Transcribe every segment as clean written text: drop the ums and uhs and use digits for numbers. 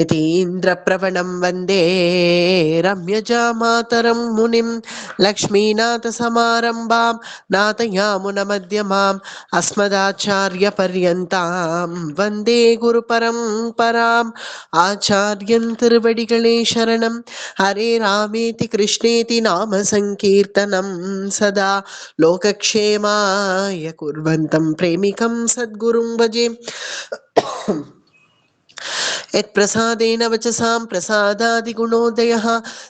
यतीन्द्रप्रवणं वन्दे रम्यजामातरं मुनिं लक्ष्मीनाथसमारम्भां नाथयामुनमध्यमाम् अस्मदाचार्यपर्यन्तां वन्दे गुरुपरम्पराम् आचार्यं तिरुवडिगळे शरणं हरे रामेति कृष्णेति नाम संकीर्तनं सदा लोकक्षेमाय कुर्वन्तं प्रेमिकं सद्गुरुं भजे। यत्प्रसादेन वचसां प्रसादादिगुणोदयः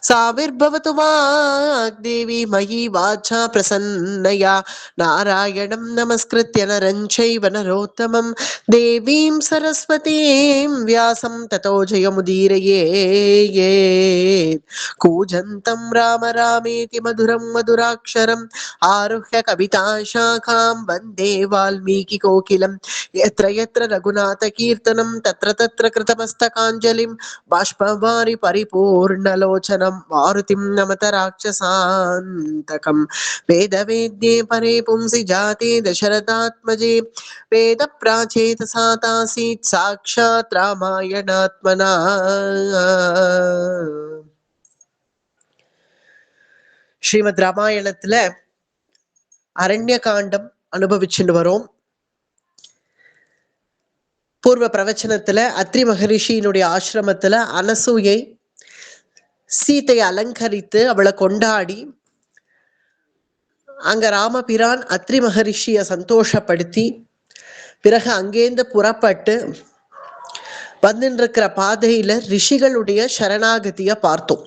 साविर्भवतु वाग्देवी मयि वाचा प्रसन्नया नारायणं नमस्कृत्य नरं चैव नरोत्तमं देवीं सरस्वतीं व्यासं ततो जयमुदीरयेत् कूजन्तं राम रामेति मधुरं मधुराक्षरम् आरुह्य कविताशाखां वन्दे वाल्मीकिकोकिलं यत्र यत्र रघुनाथकीर्तनं तत्र तत्र कृतमस्तकाञ्जलिं बाष्पवारि परिपूर्णलोचनं मारुतिं नमत राक्षसान्तकं वेदवेद्ये परे पुंसि जाते दशरथात्मजे वेदप्राचेतसा तासीत् साक्षात् रामायणात्मना। ஸ்ரீமத் ராமாயணத்துல அரண்ய காண்டம் அனுபவிச்சுட்டு வரோம். பூர்வ பிரவச்சனத்துல அத்ரி மகரிஷியினுடைய ஆசிரமத்துல அனசூயை சீதையை அலங்கரித்து அவளை கொண்டாடி அங்க ராமபிரான் அத்ரி மகரிஷிய சந்தோஷப்படுத்தி பிறகு அங்கேந்து புறப்பட்டு வந்துட்டு இருக்கிற பாதையில ரிஷிகளுடைய சரணாகதிய பார்த்தோம்.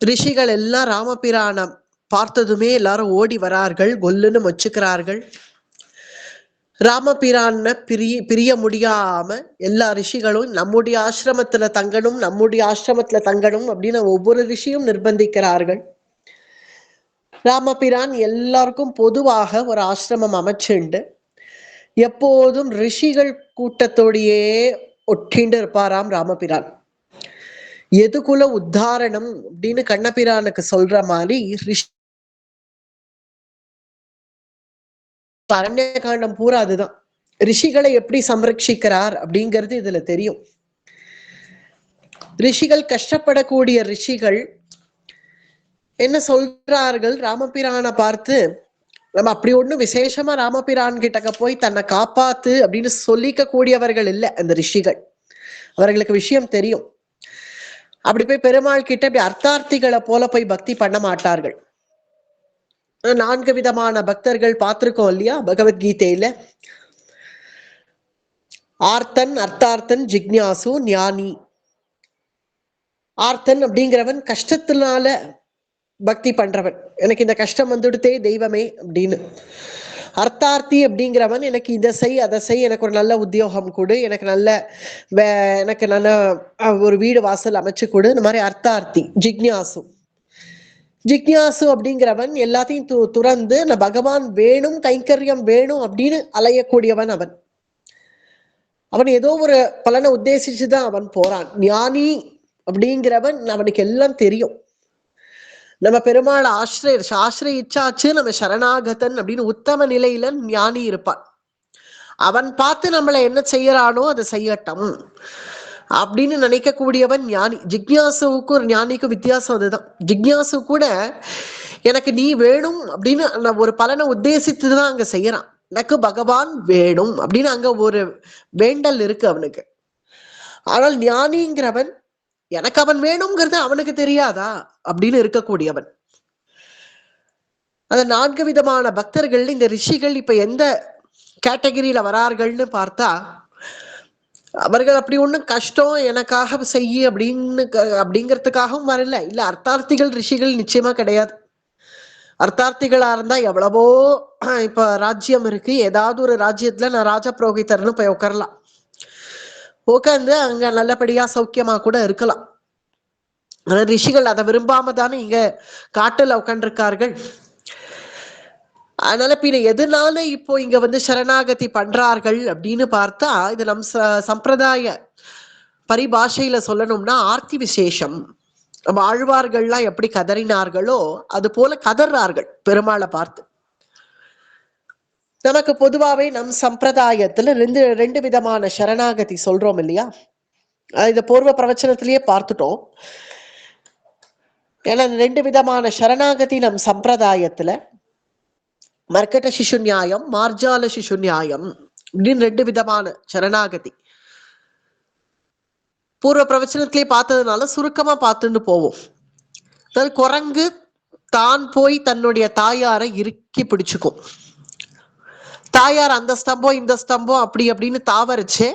ரிஷிகள் எல்லாம் ராமபிரானம் பார்த்ததுமே எல்லாரும் ஓடி வரார்கள், கொல்லுன்னு மொச்சுக்கிறார்கள். ராமபிரான பிரிய முடியாம எல்லா ரிஷிகளும் நம்முடைய ஆசிரமத்துல தங்கணும் அப்படின்னு ஒவ்வொரு ரிஷியும் நிர்பந்திக்கிறார்கள். ராமபிரான் எல்லாருக்கும் பொதுவாக ஒரு ஆசிரமம் அமைச்சுண்டு எப்போதும் ரிஷிகள் கூட்டத்தோடையே ஒட்டிண்டு இருப்பாராம் ராமபிரான். எதுகுல உத்தாரணம் அப்படின்னு கண்ணபிரானுக்கு சொல்ற மாதிரி அரண்ய காண்டம் பூரா அதுதான். ரிஷிகளை எப்படி சம்ரட்சிக்கிறார் அப்படிங்கிறது இதுல தெரியும். ரிஷிகள் கஷ்டப்படக்கூடிய ரிஷிகள் என்ன சொல்றார்கள், ராமபிரான பார்த்து நம்ம அப்படி ஒண்ணும் விசேஷமா ராமபிரான் கிட்டக்க போய் தன்னை காப்பாத்து அப்படின்னு சொல்லிக்க கூடியவர்கள் இல்லை அந்த ரிஷிகள். அவர்களுக்கு விஷயம் தெரியும். அப்படி போய் பெருமாள் கிட்ட அப்படி அர்த்தார்த்திகளை போல போய் பக்தி பண்ண மாட்டார்கள். 4 விதமான பக்தர்கள் பார்த்திருக்கோம் இல்லையா பகவத்கீதையில. ஆர்த்தன், அர்த்தார்த்தன், ஜிக்ஞாசு, ஞானி. ஆர்த்தன் அப்படிங்கிறவன் கஷ்டத்தினால பக்தி பண்றவன், எனக்கு இந்த கஷ்டம் வந்துடுத்தே தெய்வமே அப்படின்னு. அர்த்தார்த்தி அப்படிங்கிறவன் எனக்கு இதை செய் அதை செய், எனக்கு ஒரு நல்ல உத்தியோகம் கொடு, எனக்கு நல்ல ஒரு வீடு வாசல் அமைச்சு கொடு, இந்த மாதிரி அர்த்தார்த்தி. ஜிக்ஞாசு அப்படிங்கிறவன் எல்லாத்தையும் துறந்து பகவான் வேணும், கைங்கரியம் வேணும் அப்படின்னு அலையக்கூடியவன். அவன் ஏதோ ஒரு பலனை உத்தேசிச்சுதான் அவன் போறான். ஞானி அப்படிங்கிறவன் அவனுக்கு எல்லாம் தெரியும். நம்ம பெருமாள் ஆசிரயிச்சாச்சு, நம்ம சரணாகதன் அப்படின்னு உத்தம நிலையில ஞானி இருப்பான். அவன் பார்த்து நம்மளை என்ன செய்யறானோ அதை செய்யட்டும் அப்படின்னு நினைக்கக்கூடியவன் ஞானி. ஜிக்ஞாசுவுக்கும் ஞானிக்கும் வித்தியாசம் அதுதான். ஜிக்ஞாசு கூட எனக்கு நீ வேணும் அப்படின்னு ஒரு பலனை உத்தேசித்துதான் அங்க செய்யறான். எனக்கு பகவான் வேணும் அப்படின்னு அங்க ஒரு வேண்டல் இருக்கு அவனுக்கு. ஆனால் ஞானிங்கிறவன் எனக்கு அவன் வேணுங்கிறது அவனுக்கு தெரியாதா அப்படின்னு இருக்கக்கூடியவன். அந்த 4 விதமான பக்தர்கள் இந்த ரிஷிகள் இப்ப எந்த கேட்டகரியில வரார்கள்னு பார்த்தா, அவர்கள் அப்படி ஒண்ணும் கஷ்டம் எனக்காக செய்ய அப்படிங்கிறதுக்காகவும் வரல. இல்ல, அர்த்தார்த்திகள் ரிஷிகள் நிச்சயமா கிடையாது. அர்த்தார்த்திகளா இருந்தா எவ்வளவோ இப்ப ராஜ்யம் இருக்கு, ஏதாவது ஒரு ராஜ்யத்துல நான் ராஜ புரோகிதர்னு போய் உட்காரலாம், உட்காந்து அங்க நல்லபடியா சௌக்கியமா கூட இருக்கலாம். ஆனா ரிஷிகள் அதை விரும்பாம தானே இங்க காட்டுல உட்காந்துருக்கார்கள். அதனால பின்ன எதனால இப்போ இங்க வந்து சரணாகதி பண்றார்கள் அப்படின்னு பார்த்தா, இது நம் சம்பிரதாய பரிபாஷையில சொல்லணும்னா ஆர்த்தி விசேஷம். நம்ம ஆழ்வார்கள்லாம் எப்படி கதறினார்களோ அது போல கதறார்கள் பெருமாளை பார்த்து. நமக்கு பொதுவாவே நம் சம்பிரதாயத்துல ரெண்டு விதமான சரணாகதி சொல்றோம் இல்லையா. இந்த பூர்வ பிரவச்சனத்திலேயே பார்த்துட்டோம். ஏன்னா 2 விதமான சரணாகதி நம் சம்பிரதாயத்துல, மர்க்கட சிசு நியாயம், மார்ஜால சிசு நியாயம் அப்படின்னு 2 விதமான சரணாகதி பூர்வ பிரவச்சனத்திலே பார்த்ததுனால சுருக்கமா பார்த்துன்னு போவோம். அதாவது குரங்கு தான் போய் தன்னுடைய தாயாரை இறுக்கி பிடிச்சுக்கும். தாயார் அந்த ஸ்தம்பம் இந்த ஸ்தம்பம் அப்படி அப்படின்னு தாவரிச்சு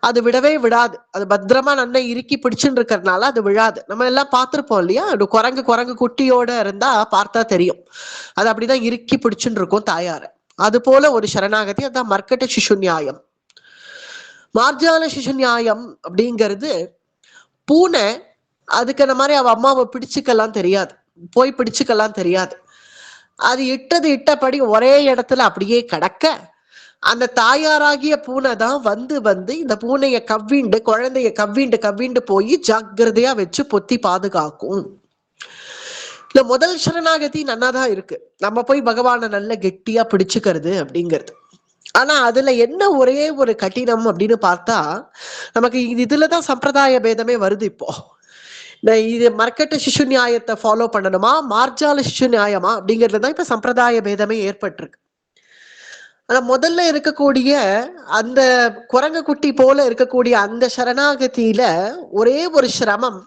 அது விடவே விடாது. அது பத்திரமா நன்னை இறுக்கி பிடிச்சுன்னு இருக்கிறதுனால அது விழாது. நம்ம எல்லாம் பார்த்திருப்போம் இல்லையா? அது குரங்கு குட்டியோட இருந்தா பார்த்தா தெரியும். அது அப்படிதான் இறுக்கி பிடிச்சுன்னு இருக்கும் தாயார. அது போல ஒரு சரணாகதி, அதான் மர்க்கட்ட சிசு நியாயம். மார்ஜால சிசு நியாயம் அப்படிங்கிறது பூனை அதுக்கு அந்த மாதிரி அவ அம்மாவை பிடிச்சுக்கலாம் தெரியாது, போய் பிடிச்சுக்கலாம் தெரியாது. அது இட்டபடி ஒரே இடத்துல அப்படியே கிடக்க அந்த தாயாராகிய பூனை தான் வந்து இந்த பூனைய கவ்விண்டு குழந்தைய கவ்விண்டு போய் ஜாக்கிரதையா வச்சு பொத்தி பாதுகாக்கும். இல்ல முதல் சரணாகதி நன்னாதான் இருக்கு, நம்ம போய் பகவானை நல்ல கெட்டியா பிடிச்சுக்கிறது அப்படிங்கிறது. ஆனா அதுல என்ன ஒரே ஒரு கடினம் அப்படின்னு பார்த்தா, நமக்கு இதுலதான் சம்பிரதாய பேதமே வருது. இப்போ இது மர்க்கட்ட சிசு நியாயத்தை ஃபாலோ பண்ணணுமா, மார்ஜால சிசு நியாயமா அப்படிங்கிறதுதான் இப்ப சம்பிரதாய பேதமே ஏற்பட்டிருக்கு. ஆனா முதல்ல இருக்கக்கூடிய அந்த குரங்கு குட்டி போல இருக்கக்கூடிய அந்த சரணாகதியில ஒரே ஒரு சிரமம்,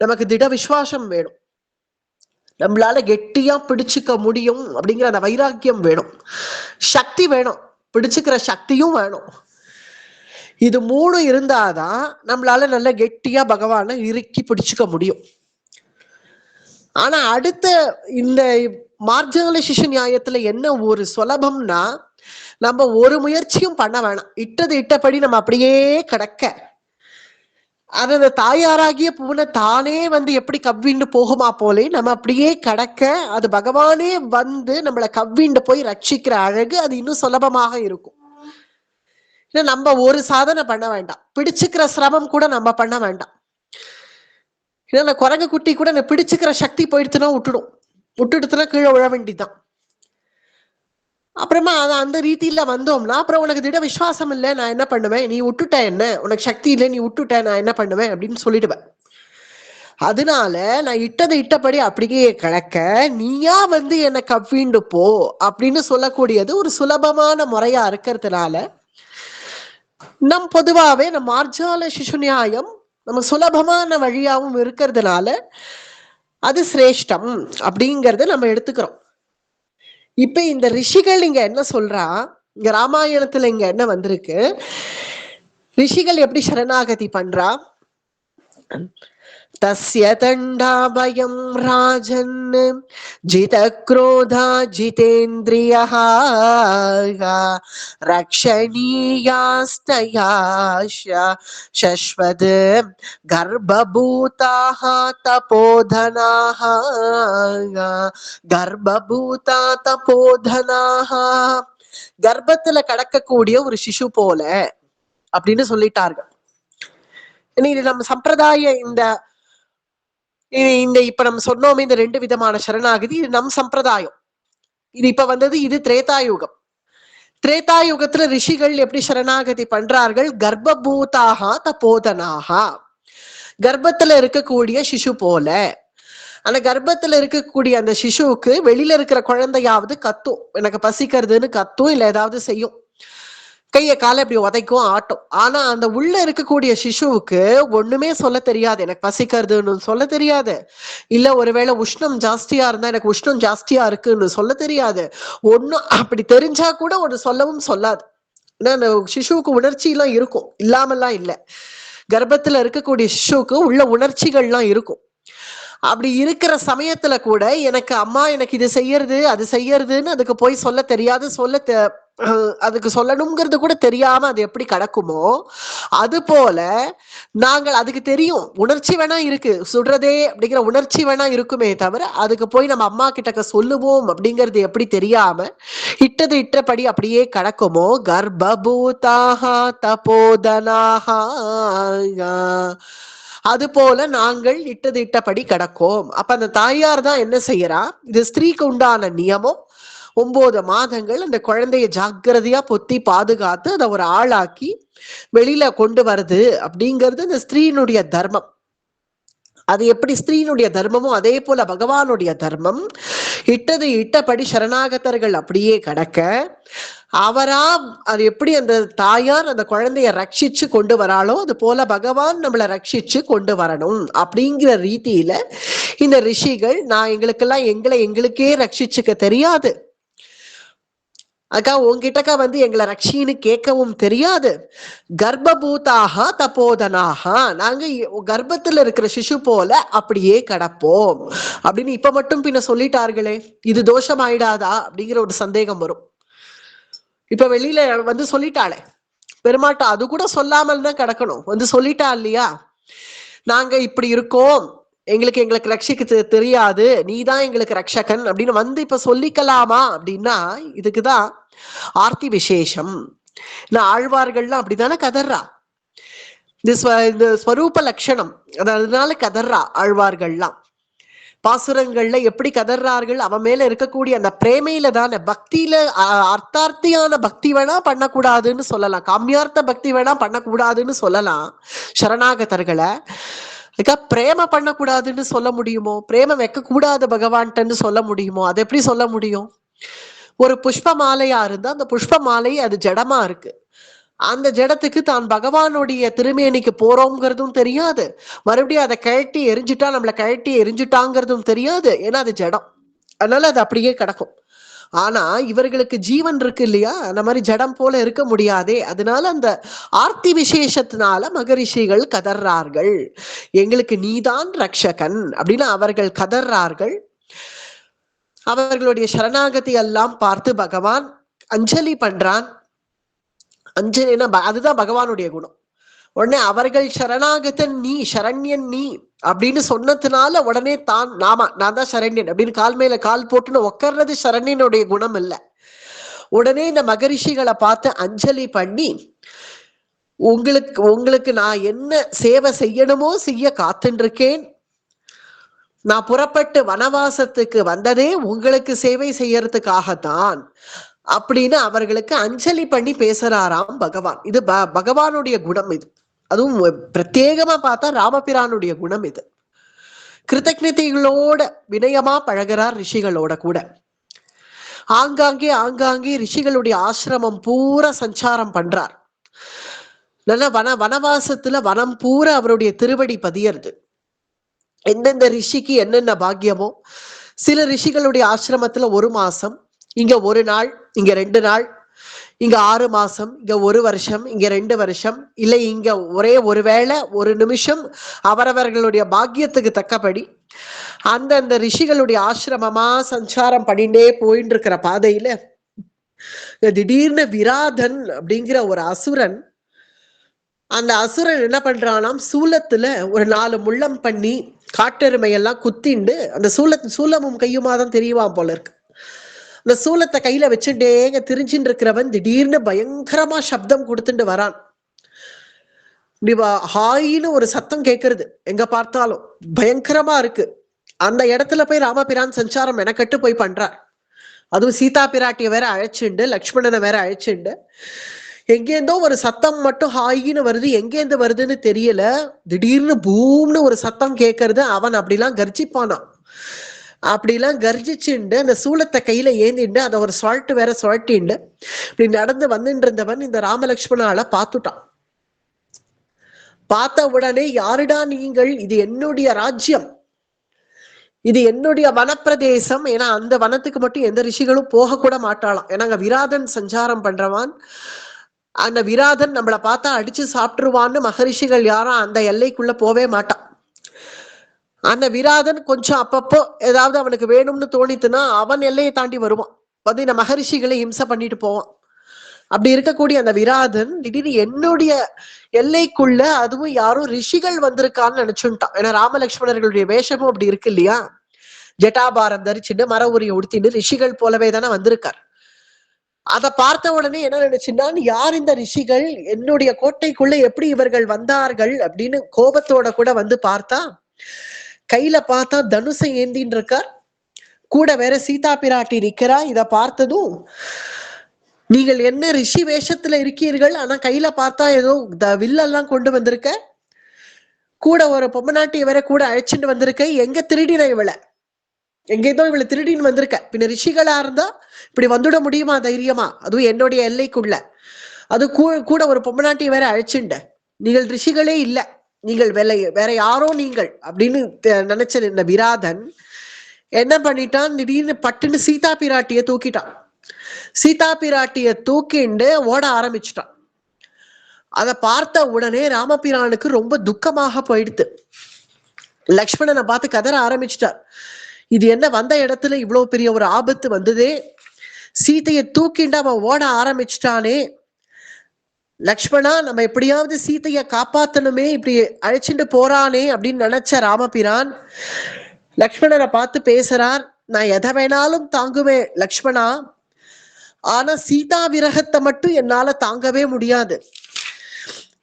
நமக்கு திட விசுவாசம் வேணும். நம்மளால கெட்டியா பிடிச்சுக்க முடியும் அப்படிங்கிற அந்த வைராக்கியம் வேணும், சக்தி வேணும், பிடிச்சுக்கிற சக்தியும் வேணும். இது 3 இருந்தாதான் நம்மளால நல்ல கெட்டியா பகவானை இறுக்கி பிடிச்சுக்க முடியும். ஆனா அடுத்த இந்த மார்ஜால சிசு நியாயத்துல என்ன ஒரு சுலபம்னா, நம்ம ஒரு முயற்சியும் பண்ண வேணாம். இட்டபடி நம்ம அப்படியே கிடக்க, அந்த தாயாராகிய பூனை தானே எப்படி கவ்விண்டு போகுமா போலே நம்ம அப்படியே கிடக்க, அது பகவானே நம்மளை கவ்விண்டு போய் ரட்சிக்கிற அழகு அது இன்னும் சுலபமாக இருக்கும். நம்ம ஒரு சாதனை பண்ண வேண்டாம், பிடிச்சுக்கிற சிரமம் கூட நம்ம பண்ண வேண்டாம். ஏன்னா குரங்கு குட்டி கூட பிடிச்சுக்கிற சக்தி போயிடுச்சுன்னா விட்டுடுத்துனா கீழே விழ வேண்டிதான். அப்புறமா அந்த ரீதியில வந்தோம்னா அப்புறம் உனக்கு திட விசுவாசம் இல்லை, நான் என்ன பண்ணுவேன், நீ விட்டுட்ட, என்ன உனக்கு சக்தி இல்லை, நீ விட்டுட்ட, நான் என்ன பண்ணுவேன் அப்படின்னு சொல்லிடுவேன். அதனால நான் இட்டபடி அப்படியே கிடக்க, நீயா என்னை கவ்விண்டு போ அப்படின்னு சொல்லக்கூடியது ஒரு சுலபமான முறையா இருக்கிறதுனால, நம் பொதுவாவே நம் மார்ஜால சிசு நியாயம் நம்ம சுலபமான வழியாவும் இருக்கிறதுனால அது சிரேஷ்டம் அப்படிங்கறத நம்ம எடுத்துக்கிறோம். இப்ப இந்த ரிஷிகள் இங்க என்ன சொல்றா, இங்க ராமாயணத்துல இங்க என்ன வந்திருக்கு, ரிஷிகள் எப்படி சரணாகதி பண்றா, தஸ்ய தண்டாபயம் ராஜன் ஜிதக்ரோதா ஜிதேந்திரியः ரக்ஷணீயாஸ்தயா சஸ்வத் கர்ப்பபூதாः தபோதனாः கர்ப்பபூதா தபோதனாः, கர்ப்பத்துல கடக்கக்கூடிய ஒரு சிசு போல அப்படின்னு சொல்லிட்டார்கள். இது நம்ம சம்பிரதாய இந்த இப்ப நம்ம சொன்னோமே இந்த 2 விதமான சரணாகதி, இது நம் சம்பிரதாயம். இது இப்ப வந்தது, இது திரேதாயுகம். திரேதாயுகத்துல ரிஷிகள் எப்படி சரணாகதி பண்றார்கள், கர்ப்பபூதாக தபோதனாக, கர்ப்பத்துல இருக்கக்கூடிய சிசு போல. அந்த கர்ப்பத்துல இருக்கக்கூடிய அந்த சிசுவுக்கு வெளியில இருக்கிற குழந்தையாவது கத்தும், எனக்கு பசிக்கிறதுன்னு கத்தும், இல்ல ஏதாவது செய்யும், கையை காலை இப்படி உதைக்கும், ஆட்டும். ஆனா அந்த உள்ள இருக்கக்கூடிய சிசுவுக்கு ஒண்ணுமே சொல்ல தெரியாது, எனக்கு பசிக்கிறதுன்னு சொல்ல தெரியாது, இல்ல ஒருவேளை உஷ்ணம் ஜாஸ்தியா இருந்தா எனக்கு உஷ்ணம் ஜாஸ்தியா இருக்குன்னு சொல்ல தெரியாது. ஒன்னும் அப்படி தெரிஞ்சா கூட ஒண்ணு சொல்லவும் சொல்லாது. ஏன்னா அந்த சிசுவுக்கு உணர்ச்சி எல்லாம் இருக்கும், இல்லாமல்லாம் இல்லை. கர்ப்பத்துல இருக்கக்கூடிய சிசுவுக்கு உள்ள உணர்ச்சிகள்லாம் இருக்கும். அப்படி இருக்கிற சமயத்துல கூட எனக்கு அம்மா எனக்கு இது செய்யறது அது செய்யறதுன்னு அதுக்கு போய் சொல்ல தெரியாது, அதுக்கு சொல்லணுங்கிறது கூட தெரியாம அது எப்படி கடக்குமோ, அது போல நாங்கள் அதுக்கு தெரியும், உணர்ச்சி வேணா இருக்கு, சுடுறதே அப்படிங்கிற உணர்ச்சி வேணா இருக்குமே தவிர அதுக்கு போய் நம்ம அம்மா கிட்ட சொல்லுவோம் அப்படிங்கிறது எப்படி தெரியாம இட்டபடி அப்படியே கடக்குமோ, கர்ப்பபூதாக தபோதனாக, அது போல நாங்கள் இட்டபடி கிடக்கோம். அப்ப அந்த தாயார் தான் என்ன செய்யறா, இது ஸ்திரீக்கு உண்டான நியமம். 9 மாதங்கள் அந்த குழந்தைய ஜாக்கிரதையா பொத்தி பாதுகாத்து அதை ஒரு ஆளாக்கி வெளியில கொண்டு வருது அப்படிங்கிறது இந்த ஸ்திரீனுடைய தர்மம். அது எப்படி ஸ்திரீனுடைய தர்மமோ அதே போல பகவானுடைய தர்மம். இட்டது இட்டபடி சரணாகதர்கள் அப்படியே கடக்க அவரா அது எப்படி அந்த தாயார் அந்த குழந்தைய ரட்சிச்சு கொண்டு வராளோ அது போல பகவான் நம்மளை ரட்சிச்சு கொண்டு வரணும் அப்படிங்கிற ரீதியில இந்த ரிஷிகள் நான் எங்களுக்கெல்லாம் எங்களுக்கே ரட்சிச்சுக்க தெரியாது, அக்கா உங்ககிட்டக்கா வந்து எங்களை ரட்சின்னு கேட்கவும் தெரியாது, கர்ப்பபூதாக தபோதனாக நாங்க கர்ப்பத்துல இருக்கிற சிசு போல அப்படியே கடப்போம் அப்படின்னு இப்ப மட்டும் பின்ன சொல்லிட்டார்களே, இது தோஷம் ஆயிடாதா அப்படிங்கிற ஒரு சந்தேகம் வரும். இப்ப வெளியில வந்து சொல்லிட்டாளே பெருமாட்டா, அது கூட சொல்லாமல் தான் கிடக்கணும், வந்து சொல்லிட்டா இல்லையா, நாங்க இப்படி இருக்கோம், எங்களுக்கு ரட்சிக்க தெரியாது, நீதான் எங்களுக்கு ரட்சகன் அப்படின்னு வந்து இப்ப சொல்லிக்கலாமா அப்படின்னா இதுக்குதான் ஆர்த்தி விசேஷம். ஆழ்வார்கள்லாம் அப்படித்தானே கதர்றா, இந்த ஸ்வரூப லட்சணம் அதனால கதர்றா ஆழ்வார்கள்லாம். பாசுரங்கள்ல எப்படி கதர்றார்கள், அவன் மேல இருக்கக்கூடிய அந்த பிரேமையில தானே, பக்தியில அர்த்தார்த்தியான பக்தி வேணா பண்ணக்கூடாதுன்னு சொல்லலாம், காமியார்த்த பக்தி வேணா பண்ணக்கூடாதுன்னு சொல்லலாம் சரணாகதர்களை, பிரேம பண்ணக்கூடாதுன்னு சொல்ல முடியுமோ, பிரேம வைக்க கூடாது பகவான்கிட்டன்னு சொல்ல முடியுமோ, அது எப்படி சொல்ல முடியும்? ஒரு புஷ்ப மாலையா இருந்தா அந்த புஷ்ப மாலை அது ஜடமா இருக்கு, அந்த ஜடத்துக்கு தான் பகவானுடைய திருமேனிக்கு போறோங்கிறதும் தெரியாது, மறுபடியும் அதை கழட்டி எரிஞ்சுட்டா நம்மளை கழட்டி எரிஞ்சுட்டாங்கிறதும் தெரியாது, ஏன்னா அது ஜடம், அதனால அது அப்படியே கிடக்கும். ஆனா இவர்களுக்கு ஜீவன் இருக்கு இல்லையா, அந்த மாதிரி ஜடம் போல இருக்க முடியாதே, அதனால அந்த ஆர்த்தி விசேஷத்தினால மகரிஷிகள் கதர்றார்கள், எங்களுக்கு நீதான் ரக்ஷகன் அப்படின்னு அவர்கள் கதர்றார்கள். அவர்களுடைய சரணாகதி எல்லாம் பார்த்து பகவான் அஞ்சலி பண்றான். அஞ்சலினா அதுதான் பகவானுடைய குணம். உடனே அவர்கள் சரணாகதன் நீ, சரண்யன் நீ அப்படின்னு சொன்னதுனால உடனே நான் தான் சரண்யன் அப்படின்னு கால் மேல கால் போட்டுன்னு உட்கர்றது சரண்யனுடைய குணம் இல்லை. உடனே இந்த மகரிஷிகளை பார்த்து அஞ்சலி பண்ணி உங்களுக்கு நான் என்ன சேவை செய்யணுமோ செய்ய காத்துட்டு இருக்கேன், நான் புறப்பட்டு வனவாசத்துக்கு வந்ததே உங்களுக்கு சேவை செய்யறதுக்காகத்தான் அப்படின்னு அவர்களுக்கு அஞ்சலி பண்ணி பேசுறாராம் பகவான். இது பகவானுடைய குணம், இது அதுவும் பிரத்யேகமா பார்த்தா ராமபிரானுடைய குணம் இது. கிருத்தஜ்ஞதைகளோட வினயமா பழகிறார் ரிஷிகளோட கூட. ஆங்காங்கே ரிஷிகளுடைய ஆசிரமம் பூரா சஞ்சாரம் பண்றார். நல்ல வனவாசத்துல வனம் பூரா அவருடைய திருவடி பதியறது. எந்தெந்த ரிஷிக்கு என்னென்ன பாக்கியமோ, சில ரிஷிகளுடைய ஆசிரமத்துல 1 மாசம், இங்க 1 நாள், இங்க 2 நாள், இங்க 6 மாசம், இங்க 1 வருஷம், இங்க 2 வருஷம், இல்லை இங்க ஒரே ஒரு வேளை 1 நிமிஷம், அவரவர்களுடைய பாக்கியத்துக்கு தக்கபடி அந்தந்த ரிஷிகளுடைய ஆசிரமமா சஞ்சாரம் பண்ணிட்டே போயிட்டு இருக்கிற பாதையில திடீர்னு விராதன் அப்படிங்கிற ஒரு அசுரன், அந்த அசுரன் என்ன பண்றானாம், சூலத்துல ஒரு 4 முள்ளம் பண்ணி காட்டெருமையெல்லாம் குத்திண்டு, அந்த சூலமும் கையுமா தான் தெரியவான் போல இருக்கு, அந்த சூலத்தை கையில வச்சுட்டேங்க திரிஞ்சின்னு இருக்கிறவன் திடீர்னு பயங்கரமா சப்தம் கொடுத்துட்டு வரான். ஹாயின்னு ஒரு சத்தம் கேட்கறது, எங்க பார்த்தாலும் பயங்கரமா இருக்கு. அந்த இடத்துல போய் ராமபிரான் சஞ்சாரம் மெனக்கட்டு போய் பண்றார். அதுவும் சீதா பிராட்டிய வேற அழைச்சுண்டு, லக்ஷ்மணனை வேற அழைச்சுண்டு, எங்கேருந்தோ ஒரு சத்தம் மட்டும் ஹாயின்னு வருது, எங்கேருந்து வருதுன்னு தெரியல, திடீர்னு பூம்னு ஒரு சத்தம் கேட்கறது. அவன் அப்படிலாம் கர்ஜிப்பானான். அப்படிலாம் கர்ஜிச்சுண்டு அந்த சூலத்தை கையில ஏந்திண்டு அதை ஒரு சால்ட் வேற சுழட்டிண்டு இப்படி நடந்து வந்துட்டு இருந்தவன் இந்த ராமலக்ஷ்மணால பார்த்துட்டான். பார்த்த உடனே, யாருடா நீங்கள், இது என்னுடைய ராஜ்யம், இது என்னுடைய வனப்பிரதேசம், ஏன்னா அந்த வனத்துக்கு மட்டும் எந்த ரிஷிகளும் போக கூட மாட்டாளாம், ஏன்னா அங்க விராதன் சஞ்சாரம் பண்றவான், அந்த விராதன் நம்மளை பார்த்தா அடிச்சு சாப்பிட்டுருவான்னு மகரிஷிகள் யாரும் அந்த எல்லைக்குள்ள போவே மாட்டான். அந்த விராதன் கொஞ்சம் அப்பப்போ ஏதாவது அவனுக்கு வேணும்னு தோணித்துனா அவன் எல்லையை தாண்டி வருவான், வந்து இந்த மகரிஷிகளை இம்சை பண்ணிட்டு போவான். அப்படி இருக்கக்கூடிய அந்த விராதன் திடீர்னு என்னுடைய எல்லைக்குள்ள அதுவும் யாரும் ரிஷிகள் வந்திருக்கான்னு நினைச்சுட்டான். ஏன்னா ராமலட்சுமணர்களுடைய வேஷமும் அப்படி இருக்கு இல்லையா, ஜட்டாபாரம் தரிச்சுட்டு மர உரிய உடுத்திட்டு ரிஷிகள் போலவே தானே வந்திருக்கார். அதை பார்த்த உடனே என்ன நினைச்சுன்னா, யார் இந்த ரிஷிகள், என்னுடைய கோட்டைக்குள்ள எப்படி இவர்கள் வந்தார்கள் அப்படின்னு கோபத்தோட கூட வந்து பார்த்தா, கையில பார்த்தா தனுசை ஏந்தின்னு இருக்கார், கூட வேற சீதா பிராட்டி நிக்கிறா. இத பார்த்ததும், நீங்கள் என்ன ரிஷி வேஷத்துல இருக்கீர்கள், ஆனா கையில பார்த்தா ஏதோ வில்லெல்லாம் கொண்டு வந்திருக்க, கூட ஒரு பொம்மநாட்டிய வேற கூட அழைச்சிட்டு வந்திருக்க, எங்க திருடின இவளை, எங்க ஏதோ இவளை திருடின்னு வந்திருக்க, பின்ன ரிஷிகளா இருந்தா இப்படி வந்துட முடியுமா தைரியமா, அதுவும் என்னுடைய எல்லைக்குள்ள, அது கூட ஒரு பொம்மநாட்டிய வேற அழைச்சுண்ட, நீங்கள் ரிஷிகளே இல்ல, நீங்கள் வேற யாரோ நீங்கள் அப்படின்னு நினைச்ச இந்த விராதன் என்ன பண்ணிட்டான், திடீர்னு பட்டுன்னு சீதா பிராட்டிய தூக்கிட்டான். சீதா பிராட்டிய தூக்கிண்டு ஓட ஆரம்பிச்சுட்டான். அதை பார்த்த உடனே ராமபிரானுக்கு ரொம்ப துக்கமாக போயிடுத்து. லக்ஷ்மணனை பார்த்து கதற ஆரம்பிச்சுட்டார். இது என்ன, வந்த இடத்துல இவ்வளவு பெரிய ஒரு ஆபத்து வந்ததே, சீதையை தூக்கிண்டு அவன் ஓட ஆரம்பிச்சுட்டானே, லக்ஷ்மணா நம்ம எப்படியாவது சீதையை காப்பாத்தணுமே, இப்படி அழைச்சிட்டு போறானே அப்படின்னு நினைச்ச ராமபிரான் லக்ஷ்மணனை பார்த்து பேசுறார். நான் எதை வேணாலும் தாங்குவேன் லக்ஷ்மணா, ஆனா சீதா விரகத்தை மட்டும் என்னால தாங்கவே முடியாது.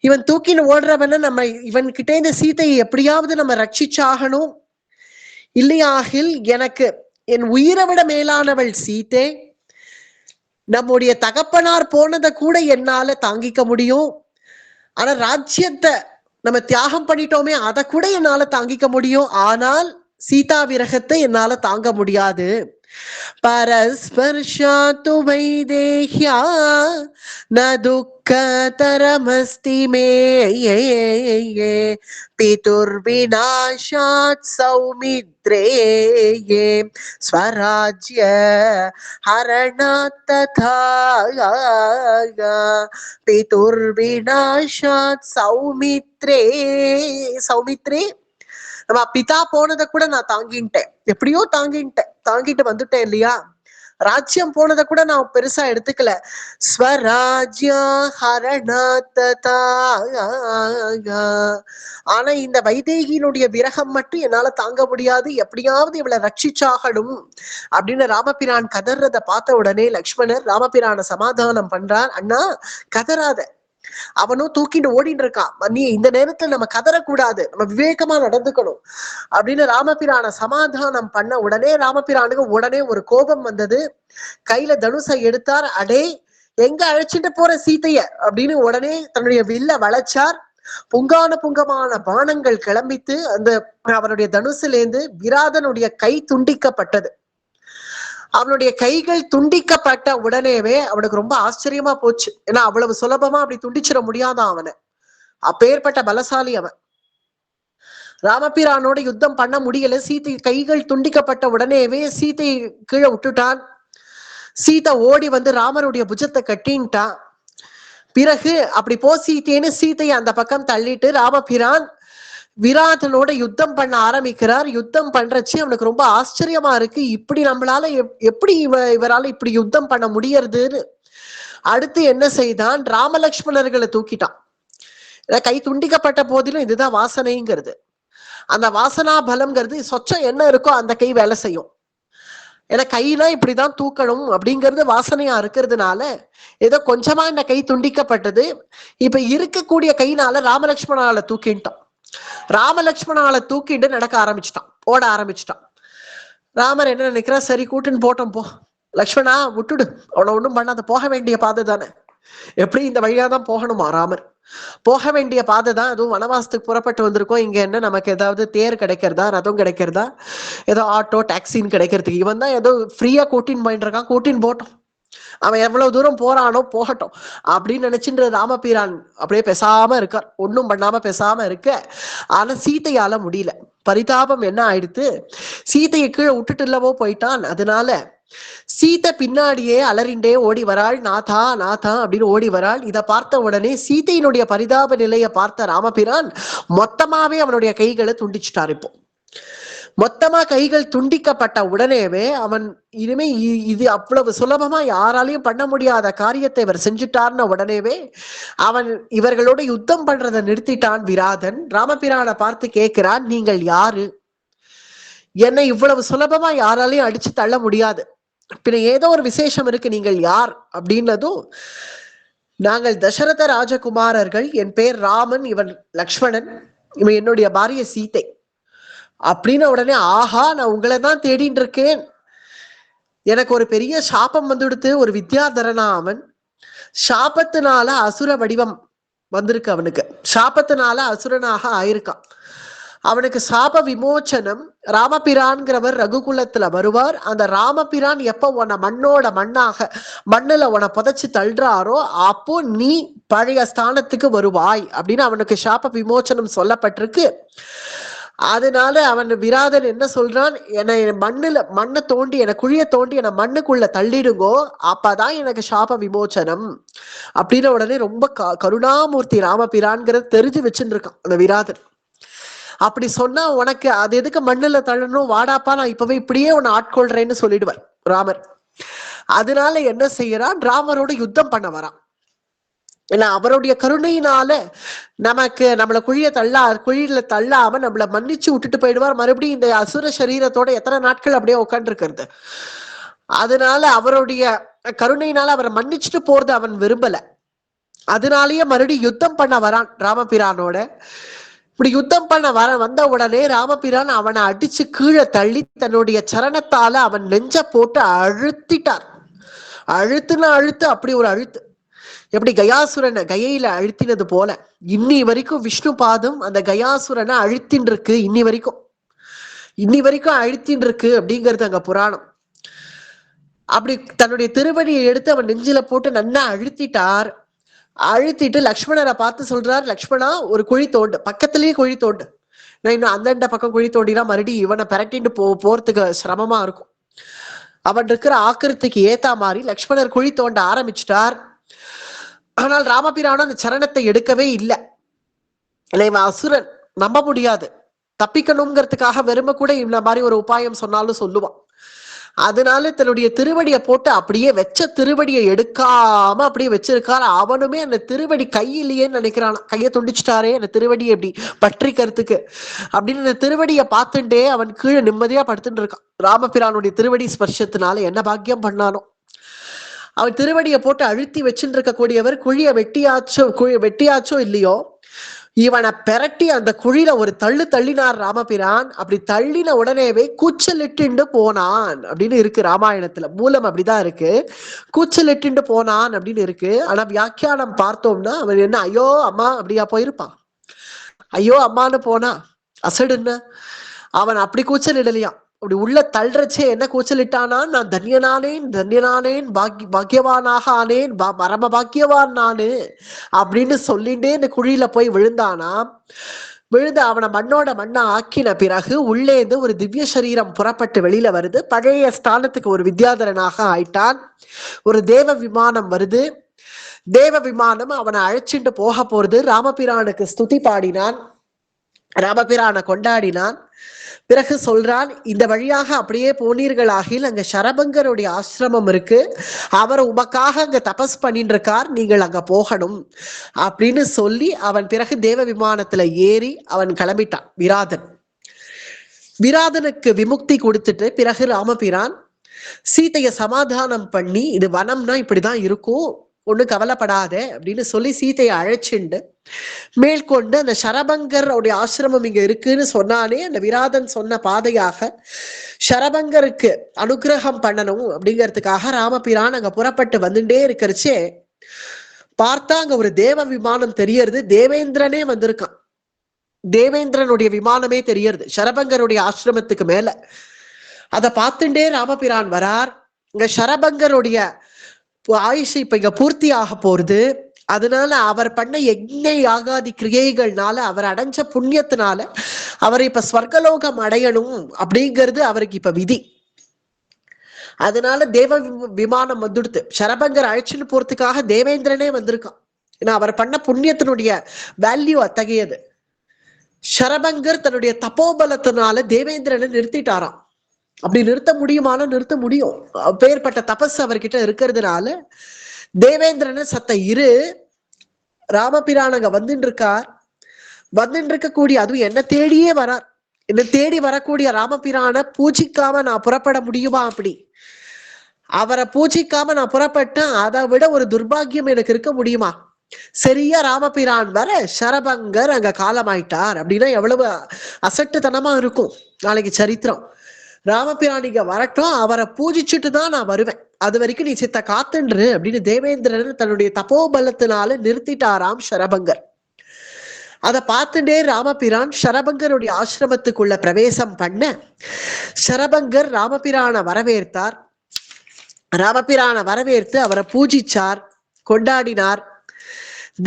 இவன் தூக்கின்னு ஓடுறவன நம்ம இவன் கிட்டே இந்த சீதையை எப்படியாவது நம்ம ரட்சிச்சாகணும், இல்லையாகில் எனக்கு என் உயிரை விட மேலானவள் சீதை, நம்முடைய தகப்பனார் போனதை கூட என்னால தாங்கிக்க முடியும், ஆனா ராஜ்யத்தை நம்ம தியாகம் பண்ணிட்டோமே அதை கூட என்னால தாங்கிக்க முடியும், ஆனால் சீதா விரகத்தை என்னால தாங்க முடியாது. பரஸ்பர்ஷாத்து வைதேஹ்யா ந துக்கதரமஸ்தி மே பிதுர்விநாசாத் சௌமித்ரே ஸ்வராஜ்ய ஹரணாத் ததா பிதுர்விநாசாத் சௌமித்ரே. சௌமித்ரே, நம்ம பிதா போனதை கூட நான் தாங்கிட்டேன், எப்படியோ தாங்கிட்டு வந்துட்டேன் இல்லையா, ராஜ்யம் போனதை கூட நான் பெருசா எடுத்துக்கல. ஸ்வராஜ்யா ஹரணாத், ஆனா இந்த வைதேகியினுடைய விரகம் மட்டும் என்னால தாங்க முடியாது, எப்படியாவது இவளை ரட்சிச்சாகணும் அப்படின்னு ராமபிரான் கதறத பார்த்த உடனே லக்ஷ்மணர் ராமபிரான சமாதானம் பண்றார். அண்ணா கதறாத, அவனும் தூக்கிட்டு ஓடிட்டு இருக்கான், நீ இந்த நேரத்துல நம்ம கதறக்கூடாது, நம்ம விவேகமா நடந்துக்கணும் அப்படின்னு ராமபிரான சமாதானம் பண்ண உடனே ராமபிரானுக்கு உடனே ஒரு கோபம் வந்தது. கையில தனுசை எடுத்தார். அடே, எங்க அழைச்சிட்டு போற சீதைய அப்படின்னு உடனே தன்னுடைய வில்ல வளைச்சார். புங்கமான பானங்கள் கிளம்பித்து அந்த அவனுடைய தனுசிலேந்து விராதனுடைய கை துண்டிக்கப்பட்டது. அவனுடைய கைகள் துண்டிக்கப்பட்ட உடனேவே அவனுக்கு ரொம்ப ஆச்சரியமா போச்சு. ஏன்னா அவ்வளவு சுலபமா அப்படி துண்டிச்சிட முடியாதான் அவனை, அப்பேற்பட்ட பலசாலி அவன். ராமபிரானோட யுத்தம் பண்ண முடியல, சீதை கைகள் துண்டிக்கப்பட்ட உடனேவே சீதை கீழே விட்டுட்டான். சீதை ஓடி வந்து ராமனுடைய புஜத்தை கட்டின்ட்டான். பிறகு அப்படி போ சீத்தைன்னு சீதையை அந்த பக்கம் தள்ளிட்டு ராமபிரான் விராதனோட யுத்தம் பண்ண ஆரம்பிக்கிறார். யுத்தம் பண்றச்சு அவனுக்கு ரொம்ப ஆச்சரியமா இருக்கு, இப்படி நம்மளால எப்படி இவரால இப்படி யுத்தம் பண்ண முடியறதுன்னு. அடுத்து என்ன செய்தான், ராமலக்ஷ்மணர்களை தூக்கிட்டான். கை துண்டிக்கப்பட்ட போதிலும் இதுதான் வாசனைங்கிறது, அந்த வாசனா பலம்ங்கிறது சொச்சம் என்ன இருக்கோ அந்த கை வேலை செய்யும். ஏன்னா கைனா இப்படிதான் தூக்கணும் அப்படிங்கிறது வாசனையா இருக்கிறதுனால ஏதோ கொஞ்சமா இந்த கை துண்டிக்கப்பட்டது. இப்ப இருக்கக்கூடிய கைனால ராமலக்ஷ்மணால தூக்கிட்டான். ராமலக்ஷ்மணால தூக்கிட்டு நடக்க ஆரம்பிச்சுட்டான், ஓட ஆரம்பிச்சுட்டான். ராமர் என்ன நினைக்கிறா, சரி கூட்டுன்னு போட்டோம் போ லக்ஷ்மணா, விட்டுடு, அவனை ஒண்ணும் பண்ணாத, போக வேண்டிய பாதை தானே, எப்படி இந்த வழியாதான் போகணுமா ராமர், போக வேண்டிய பாதை தான், அதுவும் வனவாசத்துக்கு புறப்பட்டு வந்திருக்கோம், இங்க என்ன நமக்கு ஏதாவது தேர் கிடைக்கிறதா, ரதம் கிடைக்கிறதா, ஏதோ ஆட்டோ டாக்ஸின்னு கிடைக்கிறதுக்கு, இவன் தான் ஏதோ ஃப்ரீயா கூட்டின்னு போயிட்டு இருக்கான், கூட்டின்னு போட்டோம், அவன் எவ்வளவு தூரம் போறானோ போகட்டும் அப்படின்னு நினைச்சுட்டு ராமபிரான் அப்படியே பேசாம இருக்கார், ஒன்னும் பண்ணாம பேசாம இருக்க. ஆனா சீதையால முடியல. பரிதாபம் என்ன ஆயிடுத்து, சீதையை கீழே விட்டுட்டு இல்லவோ போயிட்டான். அதனால சீதை பின்னாடியே அலறிண்டே ஓடி வராள், நாதா நாதா அப்படின்னு ஓடி வராள். இதை பார்த்த உடனே சீதையினுடைய பரிதாப நிலையை பார்த்த ராமபிரான் மொத்தமாவே அவனுடைய கைகளை துண்டிச்சுட்டார். இப்போ மொத்தமா கைகள் துண்டிக்கப்பட்ட உடனேவே அவன் இனிமே இது அவ்வளவு சுலபமா யாராலையும் பண்ண முடியாத காரியத்தை இவர் செஞ்சுட்டார்ன உடனேவே அவன் இவர்களோட யுத்தம் பண்றதை நிறுத்திட்டான். விராதன் ராமபிரானை பார்த்து கேட்கிறான், நீங்கள் யாரு, என்னை இவ்வளவு சுலபமா யாராலையும் அடிச்சு தள்ள முடியாது, பின்ன ஏதோ ஒரு விசேஷம் இருக்கு, நீங்கள் யார் அப்படின்னதும், நாங்கள் தசரத ராஜகுமாரர்கள், என் பேர் ராமன், இவன் லக்ஷ்மணன், இவன் என்னுடைய பாரிய சீதை அப்படின்னு உடனே, ஆஹா நான் உங்களை தான் தேடிட்டு இருக்கேன், எனக்கு ஒரு பெரிய சாபம் வந்துடுத்து, ஒரு வித்யாதரனா அவன். சாபத்தினால அசுர வடிவம் வந்திருக்கு அவனுக்கு. சாபத்தினால அசுரனாக ஆயிருக்கான். அவனுக்கு சாப விமோச்சனம் ராமபிரான்கிறவர் ரகுகுலத்துல வருவார். அந்த ராமபிரான் எப்ப உன்னை மண்ணோட மண்ணாக மண்ணுல உன்னை புதைச்சு தள்ளுறாரோ அப்போ நீ பழைய ஸ்தானத்துக்கு வருவாய் அப்படின்னு அவனுக்கு சாப விமோச்சனம் சொல்லப்பட்டிருக்கு. அதனால அவன் விராதன் என்ன சொல்றான், என்னை மண்ணை தோண்டி என்னை குழிய தோண்டி என்னை மண்ணுக்குள்ள தள்ளிடுங்கோ, அப்பதான் எனக்கு சாப விமோச்சனம் அப்படின்னு உடனே ரொம்ப கருணாமூர்த்தி ராமபிரான்கிறது தெரிஞ்சு வச்சுட்டு இருக்கான் அந்த விராதன். அப்படி சொன்னா உனக்கு அது எதுக்கு மண்ணுல தள்ளணும், வாடாப்பா நான் இப்பவே இப்படியே உன்னை ஆட்கொள்றேன்னு சொல்லிடுவார் ராமர். அதனால என்ன செய்யறான், ராமரோட யுத்தம் பண்ண வரான். ஏன்னா அவருடைய கருணையினால நமக்கு நம்மளை குழியில தள்ளாம நம்மளை மன்னிச்சு விட்டுட்டு போயிடுவார். மறுபடியும் இந்த அசுர சரீரத்தோட எத்தனை நாட்கள் அப்படியே உட்காந்து இருக்கிறது. அதனால அவருடைய கருணையினால அவரை மன்னிச்சுட்டு போறது அவன் விரும்பல. அதனாலயே மறுபடியும் யுத்தம் பண்ண வரான் ராமபிரானோட. இப்படி யுத்தம் பண்ண வந்த உடனே ராமபிரான் அவனை அடிச்சு கீழே தள்ளி தன்னுடைய சரணத்தால அவன் நெஞ்ச போட்டு அழுத்திட்டார். அழுத்து அப்படி ஒரு அழுத்து, எப்படி கயாசுரனை கயையில அழுத்தினது போல இன்னி வரைக்கும் விஷ்ணு பாதம் அந்த கயாசுரனை அழுத்தின் இருக்கு. இன்னி வரைக்கும் அழுத்தின் இருக்கு அப்படிங்கிறது அங்க புராணம். அப்படி தன்னுடைய திருவடியை எடுத்து அவன் நெஞ்சில போட்டு நன்னா அழுத்திட்டார். அழுத்திட்டு லக்ஷ்மணரை பார்த்து சொல்றார், லக்ஷ்மணா ஒரு குழி தோண்டு, பக்கத்திலேயே குழி தோண்டு. நான் இன்னும் அந்தண்ட பக்கம் குழி தோண்டினா மறுபடியும் இவனை பரட்டிட்டு போறதுக்கு சிரமமா இருக்கும். அவன் இருக்கிற ஆக்கிரத்துக்கு ஏத்தா மாதிரி லக்ஷ்மணர் குழி தோண்ட ஆரம்பிச்சிட்டார். ஆனால் ராமபிரானும் அந்த சரணத்தை எடுக்கவே இல்லை. இவன் அசுரன், நம்ப முடியாது. தப்பிக்கணுங்கிறதுக்காக வெறும கூட இந்த மாதிரி ஒரு உபாயம் சொன்னாலும் சொல்லுவான். அதனால தன்னுடைய திருவடியை போட்டு அப்படியே வச்ச திருவடியை எடுக்காம அப்படியே வச்சிருக்காரு. அவனுமே அந்த திருவடி கையிலேயேன்னு நினைக்கிறான், கையை துண்டிச்சுட்டாரே அந்த திருவடியை எப்படி பற்றிக்கிறதுக்கு அப்படின்னு அந்த திருவடியை பார்த்துட்டே அவன் கீழே நிம்மதியா படுத்துட்டு இருக்கான். ராமபிரானுடைய திருவடி ஸ்பர்ஷத்தினால என்ன பாக்கியம் பண்ணானோ. அவன் திருவடியை போட்டு அழுத்தி வச்சுட்டு இருக்கக்கூடியவர் குழியை வெட்டியாச்சோ இல்லையோ, இவனை பெரட்டி அந்த குழியில ஒரு தள்ளினார் ராமபிரான். அப்படி தள்ளின உடனேவே கூச்சலிட்டு போனான் அப்படின்னு இருக்கு ராமாயணத்துல. மூலம் அப்படிதான் இருக்கு, கூச்சலிட்டு போனான் அப்படின்னு இருக்கு. ஆனா வியாக்கியானம் பார்த்தோம்னா அவன் என்ன ஐயோ அம்மா அப்படியா போயிருப்பான். ஐயோ அம்மான்னு போனா அசடுன்னு அவன் அப்படி கூச்சலிடலையாம். அப்படி உள்ள தள்ளுறச்சே என்ன கூச்சலிட்டானா, நான் தன்யனானேன் பாக்கியவானாக ஆனேன், மரம பாக்கியவான் நானு அப்படின்னு சொல்லிட்டே இந்த குழியில போய் விழுந்தானா. விழுந்து அவனை மண்ணோட மண்ணை ஆக்கின பிறகு உள்ளேந்து ஒரு திவ்ய சரீரம் புறப்பட்டு வெளியில வருது. பழைய ஸ்தானத்துக்கு ஒரு வித்யாதரனாக ஆயிட்டான். ஒரு தேவ விமானம் வருது. தேவ விமானம் அவனை அழைச்சிட்டு போக போறது. ராமபிரானுக்கு ஸ்துதி பாடினான், ராமபிரானை கொண்டாடினான். பிறகு சொல்றான், இந்த வழியாக அப்படியே போனீர்களாகில் அங்க சரபங்கருடைய ஆசிரமம் இருக்கு, அவர் உமக்காக அங்க தபஸ் பண்ணிட்டு இருக்கார், நீங்கள் அங்க போகணும் அப்படின்னு சொல்லி அவன் பிறகு தேவ விமானத்துல ஏறி அவன் கிளம்பிட்டான். விராதனுக்கு விமுக்தி கொடுத்துட்டு பிறகு ராமபிரான் சீதையை சமாதானம் பண்ணி, இது வனம்னா இப்படிதான் இருக்கும், ஒண்ணு கவலைப்படாத அப்படின்னு சொல்லி சீதையை அழைச்சிண்டு மேற்கொண்டு அந்த சரபங்கருடைய ஆசிரமம் இங்க இருக்குன்னு சொன்னானே, அந்த விராதன் சொன்ன பாதையாக சரபங்கருக்கு அனுகிரகம் பண்ணணும் அப்படிங்கிறதுக்காக ராமபிரான் அங்க புறப்பட்டு வந்துட்டே இருக்கிறச்சே பார்த்தா அங்க ஒரு தேவ விமானம் தெரியறது. தேவேந்திரனே வந்திருக்கான். தேவேந்திரனுடைய விமானமே தெரியறது சரபங்கருடைய ஆசிரமத்துக்கு மேல. அதை பார்த்துட்டே ராமபிரான் வரார். இங்க சரபங்கருடைய ஆயுஷ் இப்ப இங்க பூர்த்தி ஆக போறது. அதனால அவர் பண்ண யஜ்ஞ யாகாதி கிரியைகள்னால அவர் அடைஞ்ச புண்ணியத்தினால அவர் இப்ப ஸ்வர்கலோகம் அடையணும் அப்படிங்கிறது அவருக்கு இப்ப விதி. அதனால தேவ விமானம் வந்துடுத்து. சரபங்கர் அழைச்சிட்டு போறதுக்காக தேவேந்திரனே வந்திருக்கான். ஏன்னா அவர் பண்ண புண்ணியத்தினுடைய வேல்யூ அத்தகையது. சரபங்கர் தன்னுடைய தப்போபலத்தினால தேவேந்திரனை நிறுத்திட்டாராம். அப்படி நிறுத்த முடியுமான நிறுத்த முடியும். அப்பேற்பட்ட தபஸ் அவர்கிட்ட இருக்கிறதுனால தேவேந்திரனை சத்த இரு, ராமபிரான் அங்க வந்துட்டு இருக்கார். வந்துட்டு இருக்கக்கூடிய அதுவும் என்ன தேடியே வரார். என்ன தேடி வரக்கூடிய ராமபிரான பூஜிக்காம நான் புறப்பட முடியுமா? அப்படி அவரை பூஜிக்காம நான் புறப்பட்டேன், அதை விட ஒரு துர்பாகியம் எனக்கு இருக்க முடியுமா? சரியா ராமபிரான் வர சரபங்கர் அங்க காலமாயிட்டார் அப்படின்னா எவ்வளவு அசட்டுத்தனமா இருக்கும் நாளைக்கு சரித்திரம். ராமபிரான் இங்க வரட்டும், அவரை பூஜிச்சுட்டு தான் நான் வருவேன், அது வரைக்கும் நீ சித்த காத்துன்று அப்படின்னு தேவேந்திரன் தன்னுடைய தபோபலத்தினால நிறுத்திட்டாராம் சரபங்கர். அதை பார்த்துட்டே ராமபிரான் சரபங்கருடைய ஆசிரமத்துக்குள்ள பிரவேசம் பண்ண சரபங்கர் ராமபிரான வரவேற்றார். ராமபிரான வரவேற்று அவரை பூஜிச்சார், கொண்டாடினார்.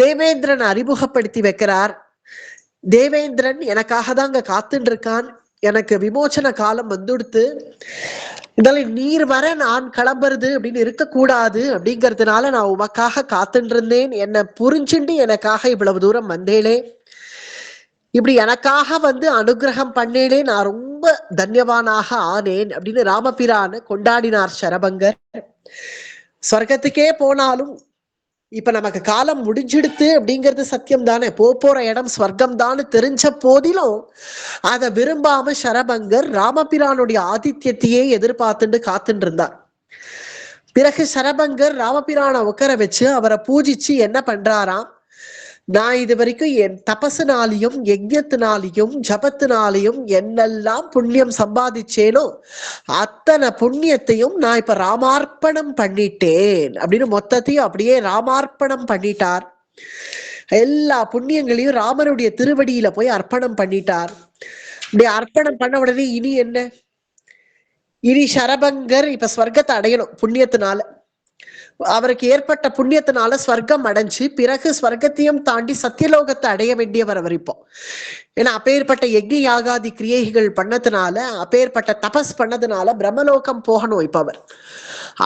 தேவேந்திரன் அறிமுகப்படுத்தி வைக்கிறார். தேவேந்திரன் எனக்காக தான் அங்க காத்துட்டு இருக்கான், எனக்கு விமோச்சன காலம் வந்துடுத்து, இதனால நீர் வர நான் கிளம்புறது அப்படின்னு இருக்கக்கூடாது, அப்படிங்கிறதுனால நான் உமக்காக காத்துட்டு இருந்தேன், என்னை புரிஞ்சுண்டு எனக்காக இவ்வளவு தூரம் வந்தேளே, இப்படி எனக்காக வந்து அனுகிரகம் பண்ணேனே, நான் ரொம்ப தன்யவானாக ஆனேன் அப்படின்னு ராமபிரான கொண்டாடினார் சரபங்கர். சொர்க்கத்துக்கே போனாலும் இப்ப நமக்கு காலம் முடிஞ்சிடுத்து அப்படிங்கிறது சத்தியம் தானே, போற இடம் ஸ்வர்க்கம் தான் தெரிஞ்ச போதிலும் அதை விரும்பாம சரபங்கர் ராமபிரானுடைய ஆதித்யத்தையே எதிர்பார்த்துட்டு காத்துட்டு இருந்தார். பிறகு சரபங்கர் ராமபிரானை உட்கார வச்சு அவரை பூஜிச்சு என்ன பண்றாராம், நான் இது வரைக்கும் என் தபசுனாலையும் யஜ்ஞத்தினாலையும் ஜபத்தினாலையும் என்னெல்லாம் புண்ணியம் சம்பாதிச்சேனோ அத்தனை புண்ணியத்தையும் நான் இப்ப ராமார்ப்பணம் பண்ணிட்டேன் அப்படின்னு மொத்தத்தையும் அப்படியே ராமார்ப்பணம் பண்ணிட்டார். எல்லா புண்ணியங்களையும் ராமனுடைய திருவடியில போய் அர்ப்பணம் பண்ணிட்டார். இப்படி அர்ப்பணம் பண்ண உடனே இனி என்ன, இனி சரபங்கர் இப்ப ஸ்வர்க்கத்தை அடையணும் புண்ணியத்தினால. அவருக்கு ஏற்பட்ட புண்ணியத்தினால ஸ்வர்க்கம் அடைஞ்சு பிறகு ஸ்வர்க்கத்தையும் தாண்டி சத்தியலோகத்தை அடைய வேண்டியவர் அவர் இப்போ. ஏன்னா அப்பேற்பட்ட யஜ்ஞ யாகாதி கிரியைகள் பண்ணதுனால, அப்பேற்பட்ட தபஸ் பண்ணதுனால பிரம்மலோகம் போகணும் இப்ப அவர்.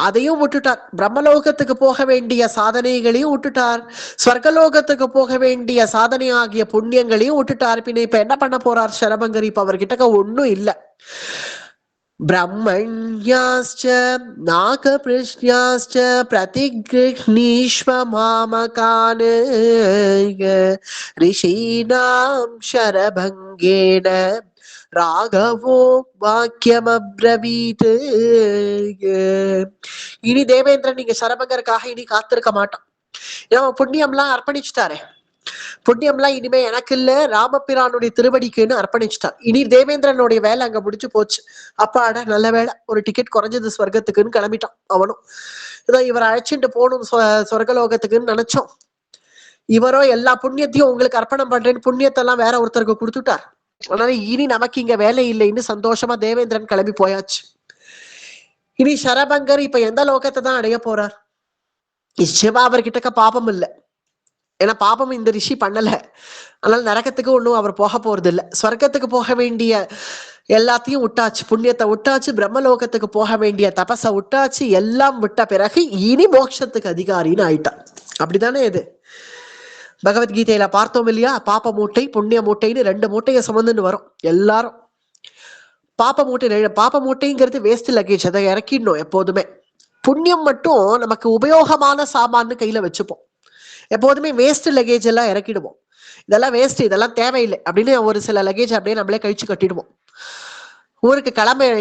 அதையும் விட்டுட்டார், பிரம்மலோகத்துக்கு போக வேண்டிய சாதனைகளையும் விட்டுட்டார், ஸ்வர்கலோகத்துக்கு போக வேண்டிய சாதனை ஆகிய புண்ணியங்களையும் விட்டுட்டார். பின்ன இப்ப என்ன பண்ண போறார் சரபங்கர், இப்ப அவர்கிட்ட ஒன்னும் இல்லை. பிரம்மண்யாஸ்ச நாகபிருஷ்யாஸ்ச பிரதிக்ருஹ்ணீஷ்வ மாமகான் ரிஷீணாம் சரபங்கேன ராகவோ வாக்கியமப்ரவீத். இனி தேவேந்திரன் நீங்க சரபங்கருக்காக இனி காத்திருக்க மாட்டான், ஏன்னா புண்ணியம்லாம் அர்ப்பணிச்சுட்டாரே, புண்ணியம்லாம் இனிமே எனக்கு இல்ல ராமபிரானுடைய திருவடிக்குன்னு அர்ப்பணிச்சுட்டான். இனி தேவேந்திரனுடைய வேலை அங்க முடிச்சு போச்சு. அப்பாட நல்ல வேலை, ஒரு டிக்கெட் குறைஞ்சது ஸ்வர்க்கத்துக்குன்னு கிளம்பிட்டான் அவனும். இதோ இவரை அழைச்சிட்டு போகணும் சொர்க்கலோகத்துக்குன்னு நினைச்சோம், இவரோ எல்லா புண்ணியத்தையும் உங்களுக்கு அர்ப்பணம் பண்றேன்னு புண்ணியத்தெல்லாம் வேற ஒருத்தருக்கு கொடுத்துட்டார். அதனால இனி நமக்கு இங்க வேலை இல்லைன்னு சந்தோஷமா தேவேந்திரன் கிளம்பி போயாச்சு. இனி சரபங்கர் இப்ப எந்த லோகத்தை தான் அடைய போறார்? நிச்சயமா அவர்கிட்ட பாபம் இல்லை, ஏன்னா பாபம் இந்த ரிஷி பண்ணல, அதனால நரகத்துக்கு ஒன்றும் அவர் போக போறது இல்லை. ஸ்வர்க்கத்துக்கு போக வேண்டிய எல்லாத்தையும் விட்டாச்சு, புண்ணியத்தை விட்டாச்சு, பிரம்மலோகத்துக்கு போக வேண்டிய தபஸை விட்டாச்சு, எல்லாம் விட்ட பிறகு இனி மோட்சத்துக்கு அதிகாரின்னு ஆயிட்டான். அப்படித்தானே இது பகவத்கீதையில பார்த்தோம் இல்லையா, பாப்ப மூட்டை புண்ணிய மூட்டைன்னு ரெண்டு மூட்டையை சுமந்துன்னு வரும் எல்லாரும். பாப்ப மூட்டைங்கிறது வேஸ்ட் லக்கேஜ், அதை இறக்கிடணும் எப்போதுமே. புண்ணியம் மட்டும் நமக்கு உபயோகமான சாமான்னு கையில வச்சுப்போம், எப்போதுமே வேஸ்ட் லக்கேஜ் எல்லாம் இறக்கிடுவோம். இதெல்லாம் வேஸ்ட், இதெல்லாம் தேவையில்லை அப்படின்னு ஒரு சில லக்கேஜ் அப்படியே நம்மளே கழிச்சு கட்டிடுவோம். ஊருக்கு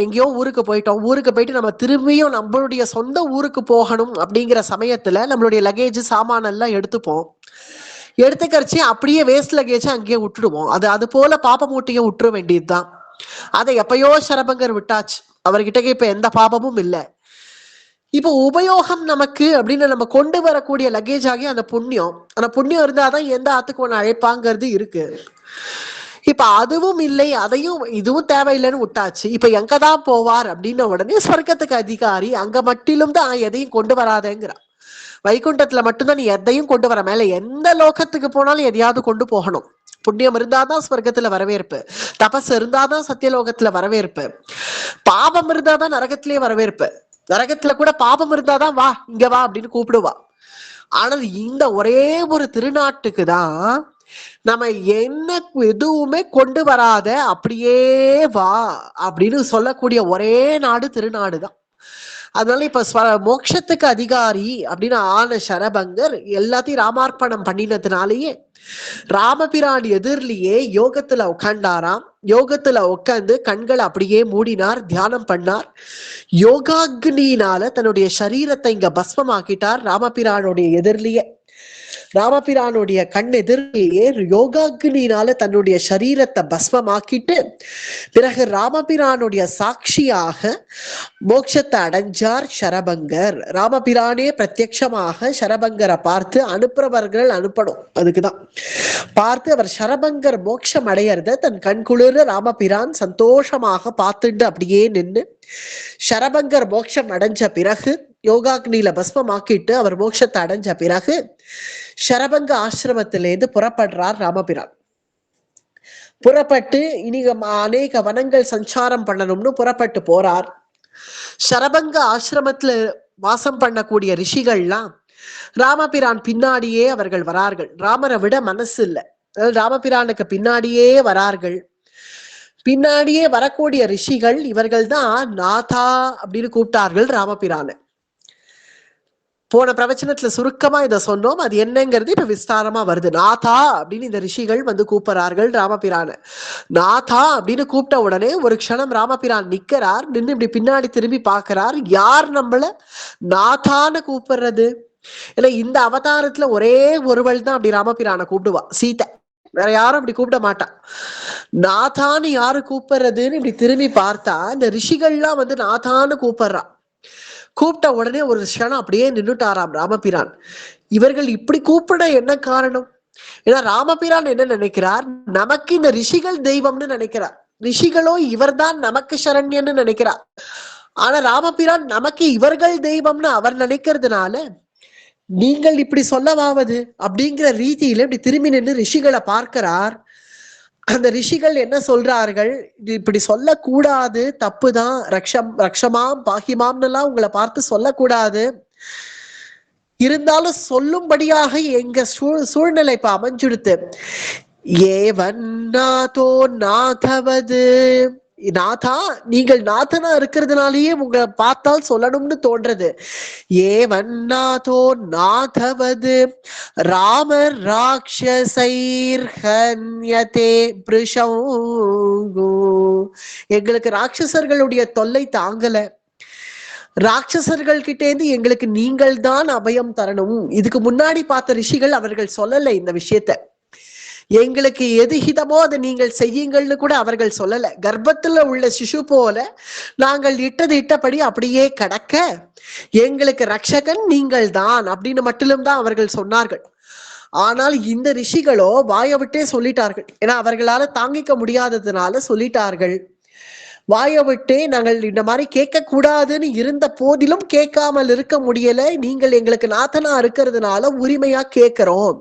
எங்கேயோ ஊருக்கு போயிட்டோம், ஊருக்கு போயிட்டு நம்ம திரும்பியும் நம்மளுடைய சொந்த ஊருக்கு போகணும் அப்படிங்கிற சமயத்துல நம்மளுடைய லக்கேஜ் சாமான் எல்லாம் எடுத்துப்போம். எடுத்துக்கரிச்சு அப்படியே வேஸ்ட் லக்கேஜ் அங்கேயே விட்டுடுவோம். அது போல பாப்ப மூட்டையை விட்டுற வேண்டியதுதான். அதை எப்பயோ சரபங்கர் விட்டாச்சு, அவர்கிட்ட இப்ப எந்த பாபமும் இல்லை. இப்போ உபயோகம் நமக்கு அப்படின்னு நம்ம கொண்டு வரக்கூடிய லக்கேஜ் ஆகி அந்த புண்ணியம் இருந்தாதான் எந்த ஆத்துக்கு ஒண்ணு அழைப்பாங்கிறது இருக்கு. இப்ப அதுவும் இல்லை, அதையும் இதுவும் தேவையில்லைன்னு விட்டாச்சு. இப்ப எங்கதான் போவார் அப்படின்ன உடனே ஸ்வர்க்கத்துக்கு அதிகாரி, அங்க மட்டிலும் தான் எதையும் கொண்டு வராதேங்கிறான். வைகுண்டத்துல மட்டும்தான் நீ எதையும் கொண்டு வர, மேல எந்த லோகத்துக்கு போனாலும் எதையாவது கொண்டு போகணும். புண்ணியம் இருந்தாதான் ஸ்வர்க்கத்துல வரவேற்பு, தபஸ் இருந்தாதான் சத்தியலோகத்துல வரவேற்பு, பாபம் இருந்தாதான் நரகத்திலேயே வரவேற்பு. நரகத்துல கூட பாபம் இருந்தாதான் வா இங்க வா அப்படின்னு கூப்பிடுவா. ஆனால் இந்த ஒரே ஒரு திருநாட்டுக்கு தான் நம்ம என்ன எதுவுமே கொண்டு வராத அப்படியே வா அப்படின்னு சொல்லக்கூடிய ஒரே நாடு திருநாடுதான். அதனால இப்ப மோட்சத்துக்கு அதிகாரி அப்படின்னு ஆன சரபங்கர் எல்லாத்தையும் ராமார்ப்பணம் பண்ணினதுனாலேயே ராமபிரான் எதிரிலேயே யோகத்துல உட்காண்டாராம். யோகத்துல உட்காந்து கண்களை அப்படியே மூடினார், தியானம் பண்ணார். யோகாக்னியினால தன்னுடைய சரீரத்தை இங்க பஸ்மமாக்கிட்டார் ராமபிரானுடைய எதிரிலேயே. ராமபிரானுடைய கண் எதிரிலேயே யோகாக்னியினால தன்னுடைய சரீரத்தை பஸ்மமாக்கிட்டு பிறகு ராமபிரானுடைய சாட்சியாக மோட்சத்தை அடைஞ்சார் சரபங்கர். ராமபிரானே பிரத்யட்சமாக சரபங்கரை பார்த்து அனுப்புறவர்கள் அனுப்பணும், அதுக்குதான் பார்த்து அவர் சரபங்கர் மோட்சம் அடையறத தன் கண்குளிர ராமபிரான் சந்தோஷமாக பார்த்துட்டு அப்படியே நின்று சரபங்கர் மோட்சம் அடைஞ்ச பிறகு யோகாக்னியில பஸ்மமாக்கிட்டு அவர் மோட்சத்தை அடைஞ்ச பிறகு சரபங்க ஆசிரமத்திலேருந்து புறப்படுறார் ராமபிரான். புறப்பட்டு இனி அநேக வனங்கள் சஞ்சாரம் பண்ணணும்னு புறப்பட்டு போறார். சரபங்க ஆசிரமத்துல வாசம் பண்ணக்கூடிய ரிஷிகள்லாம் ராமபிரான் பின்னாடியே அவர்கள் வரார்கள். ராமரை விட மனசு இல்லை, ராமபிரானுக்கு பின்னாடியே வரார்கள். பின்னாடியே வரக்கூடிய ரிஷிகள் இவர்கள் தான் நாதா அப்படின்னு கூப்பிட்டார்கள் ராமபிரான. போன பிரவச்சனத்துல சுருக்கமா இதை சொன்னோம், அது என்னங்கிறது இப்ப விஸ்தாரமா வருது. நாதா அப்படின்னு இந்த ரிஷிகள் வந்து கூப்பிடுறார்கள் ராமபிரான. நாதா அப்படின்னு கூப்பிட்ட உடனே ஒரு க்ஷணம் ராமபிரான் நிக்கிறார். நின்று இப்படி பின்னாடி திரும்பி பார்க்கிறார். யார் நம்மள நாதான்னு கூப்பிடுறது? இல்ல இந்த அவதாரத்துல ஒரே ஒருவள் தான் அப்படி ராமபிரான கூப்பிடுவா, சீதை. வேற யாரும் அப்படி கூப்பிட மாட்டான். நாதான்னு யாரு கூப்பிடுறதுன்னு இப்படி திரும்பி பார்த்தா இந்த ரிஷிகள்லாம் வந்து நாதான்னு கூப்பிடுறான். கூப்பிட்ட உடனே ஒரு க்ஷணம் அப்படியே நின்றுட்டாராம் ராமபிரான். இவர்கள் இப்படி கூப்பிட என்ன காரணம்? ஏன்னா ராமபிரான் என்ன நினைக்கிறார், நமக்கு இந்த ரிஷிகள் தெய்வம்னு நினைக்கிறார். ரிஷிகளோ இவர்தான் நமக்கு சரண்யன்னு நினைக்கிறார். ஆனா ராமபிரான் நமக்கு இவர்கள் தெய்வம்னு அவர் நினைக்கிறதுனால நீங்கள் இப்படி சொல்லவாவது அப்படிங்கிற ரீதியில இப்படி திரும்பி நின்று ரிஷிகளை பார்க்கிறார். அந்த ரிஷிகள் என்ன சொல்றார்கள், இது இப்படி சொல்லக்கூடாது, தப்புதான், ரக்ஷமாம் பாகிமாம்னு எல்லாம் உங்களை பார்த்து சொல்லக்கூடாது. இருந்தாலும் சொல்லும்படியாக எங்க சூழ்நிலை இப்ப அமைஞ்சுடுத்து. ஏவன் நாதோ நாதவது, நாதா நீங்கள் நாதனா இருக்கிறதுனாலயே உங்களை பார்த்தால் சொல்லணும்னு தோன்றது. ஏவன் நாதோ நாதவது ராமர் ராட்சசைர்ஹன்யதே பிருஷௌ. எங்களுக்கு ராட்சசர்களுடைய தொல்லை தாங்கல, ராட்சசர்கள் கிட்டேந்து எங்களுக்கு நீங்கள் தான் அபயம் தரணும். இதுக்கு முன்னாடி பார்த்த ரிஷிகள் அவர்கள் சொல்லல இந்த விஷயத்த. எங்களுக்கு எது ஹிதமோ அதை நீங்கள் செய்யுங்கள்னு கூட அவர்கள் சொல்லல. கர்ப்பத்துல உள்ள சிசு போல நாங்கள் இட்டபடி அப்படியே கடக்க எங்களுக்கு ரட்சகன் நீங்கள் தான் அப்படின்னு மட்டும் தான் அவர்கள் சொன்னார்கள். ஆனால் இந்த ரிஷிகளோ வாயை விட்டே சொல்லிட்டார்கள். ஏன்னா அவர்களால தாங்கிக்க முடியாததுனால சொல்லிட்டார்கள். வாயை விட்டே நாங்கள் இந்த மாதிரி கேட்க கூடாதுன்னு இருந்த போதிலும் கேட்காமல் இருக்க முடியல. நீங்கள் எங்களுக்கு நாதனா இருக்கிறதுனால உரிமையா கேட்கிறோம்.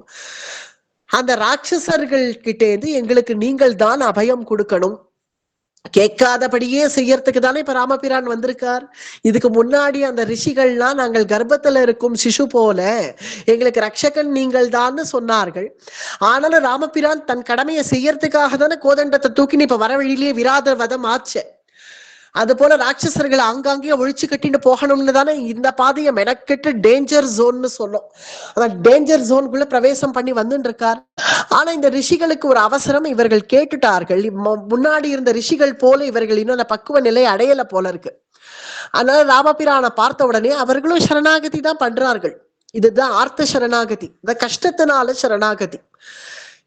அந்த ராட்சசர்கள் கிட்டேந்து எங்களுக்கு நீங்கள் தான் அபயம் கொடுக்கணும். கேட்காதபடியே செய்யறதுக்கு தானே இப்ப ராமபிரான் வந்திருக்கார். இதுக்கு முன்னாடி அந்த ரிஷிகள்லாம் நாங்கள் கர்ப்பத்துல இருக்கும் சிசு போல எங்களுக்கு ரட்சகன் நீங்கள் தான் சொன்னார்கள். ஆனாலும் ராமபிரான் தன் கடமையை செய்யறதுக்காக தானே கோதண்டத்தை தூக்கின்னு இப்ப வரவழியிலேயே விராத வதம் ஆச்சு. அது போல ராட்சசர்களை ஆங்காங்கே ஒழிச்சு கட்டிட்டு போகணும்னு தானே இந்த பாதையை மெனக்கெட்டு டேஞ்சர் ஜோன்னு சொன்னோம். அதான் டேஞ்சர் ஜோனுக்குள்ள பிரவேசம் பண்ணி வந்துட்டு இருக்கார். ஆனா இந்த ரிஷிகளுக்கு ஒரு அவசரம், இவர்கள் கேட்டுட்டார்கள். முன்னாடி இருந்த ரிஷிகள் போல இவர்கள் இன்னும் அந்த பக்குவ நிலை அடையல போல இருக்கு. அதனால ராமபிரானை பார்த்த உடனே அவர்களும் சரணாகதி தான் பண்றார்கள். இதுதான் ஆர்த்த சரணாகதி, இந்த கஷ்டத்தினால சரணாகதி.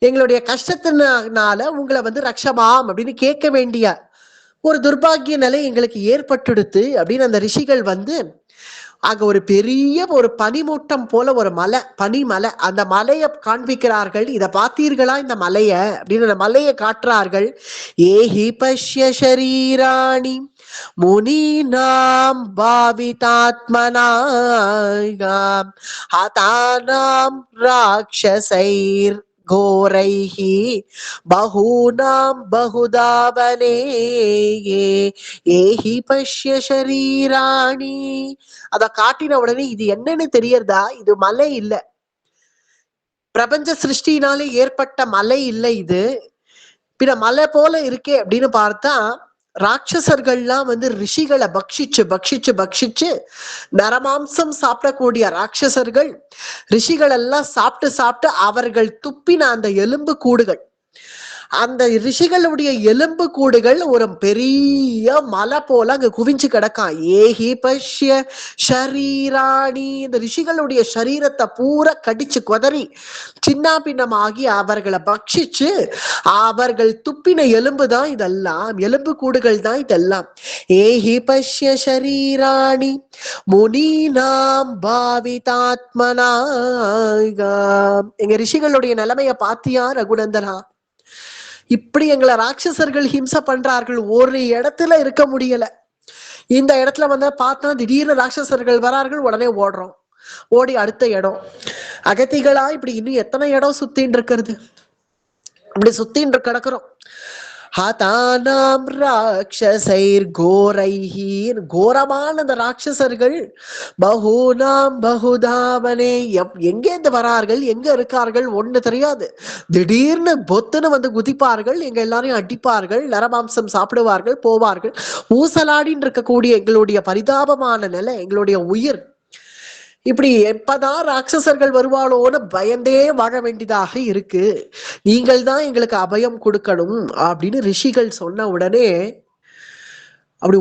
எங்களுடைய கஷ்டத்தினால உங்களை வந்து ரக்ஷமாம் அப்படின்னு கேட்க வேண்டிய ஒரு துர்பாகிய நிலை எங்களுக்கு ஏற்பட்டுடுத்து அப்படின்னு அந்த ரிஷிகள் வந்து அங்க ஒரு பெரிய ஒரு பனிமூட்டம் போல ஒரு மலை, பனிமலை, அந்த மலையை காண்பிக்கிறார்கள். இதை பார்த்தீர்களா இந்த மலைய அப்படின்னு அந்த மலையை காட்டுறார்கள். ஏஹி பஷ்ய ஷரீராணி முனீனாம் பாவிதாத்மனாம் ஹதானாம் ராட்சசைர் கோரைஹி பஹூனாம் பஹுதாவனே ஏஹி பஷ்ய ஷரீராணி. அத காட்டின உடனே இது என்னன்னு தெரியறதா? இது மலை இல்ல, பிரபஞ்ச சிருஷ்டினாலே ஏற்பட்ட மலை இல்லை இது. பின்ன மலை போல இருக்கே அப்படின்னு பார்த்தா ராட்சசர்கள்லாம் வந்து ரிஷிகளை பக்ஷிச்சு நரமாம்சம் சாப்பிடக்கூடிய ராட்சசர்கள் ரிஷிகள் எல்லாம் சாப்பிட்டு அவர்கள் துப்பின அந்த எலும்பு கூடுகள், அந்த ரிஷிகளுடைய எலும்பு கூடுகள் ஒரு பெரிய மலை போல அங்க குவிஞ்சு கிடக்கான். ஏஹி பஷ்ய ஷரீராணி, இந்த ரிஷிகளுடைய சரீரத்தை பூரா கடிச்சு கொதறி சின்ன பின்னமாகி அவர்களை பட்சிச்சு அவர்கள் துப்பின எலும்பு தான் இதெல்லாம், எலும்பு கூடுகள் தான் இதெல்லாம். ஏஹி பஷ்ய ஷரீராணி முனீனாம் பாவிதாத்மனா. எங்க ரிஷிகளுடைய நிலைமைய பாத்தியா ரகுநந்தனா? இப்படி எங்களை ராட்சசர்கள் ஹிம்சை பண்றார்கள், ஒரு இடத்துல இருக்க முடியல. இந்த இடத்துல வந்து பார்த்தா திடீர்னு ராட்சசர்கள் வரார்கள், உடனே ஓடுறோம், ஓடி அடுத்த இடம். அகத்திகளா இப்படி இன்னும் எத்தனை இடம் சுத்தின்னு இருக்கிறது, அப்படி சுத்தின்னு கிடக்குறோம். ஹதானாம் ராட்சசைர் கோரைஹி, கோரமான அந்த ராட்சசர்கள் பகுனாம் பகுதாவனே, எங்கேந்து வரார்கள், எங்க இருக்கார்கள் ஒண்ணு தெரியாது. திடீர்னு பொத்துன்னு வந்து குதிப்பார்கள், எங்க எல்லாரையும் அடிப்பார்கள், நரமாம்சம் சாப்பிடுவார்கள், போவார்கள். ஊசலாடின்னு இருக்கக்கூடிய எங்களுடைய பரிதாபமான நிலை, எங்களுடைய உயிர் இப்படி எப்பதான் ராட்சசர்கள் வருவாளோன்னு பயந்தே வாழ வேண்டியதாக இருக்கு. நீங்கள் தான் எங்களுக்கு அபயம் கொடுக்கணும் அப்படின்னு ரிஷிகள் சொன்ன உடனே அப்படி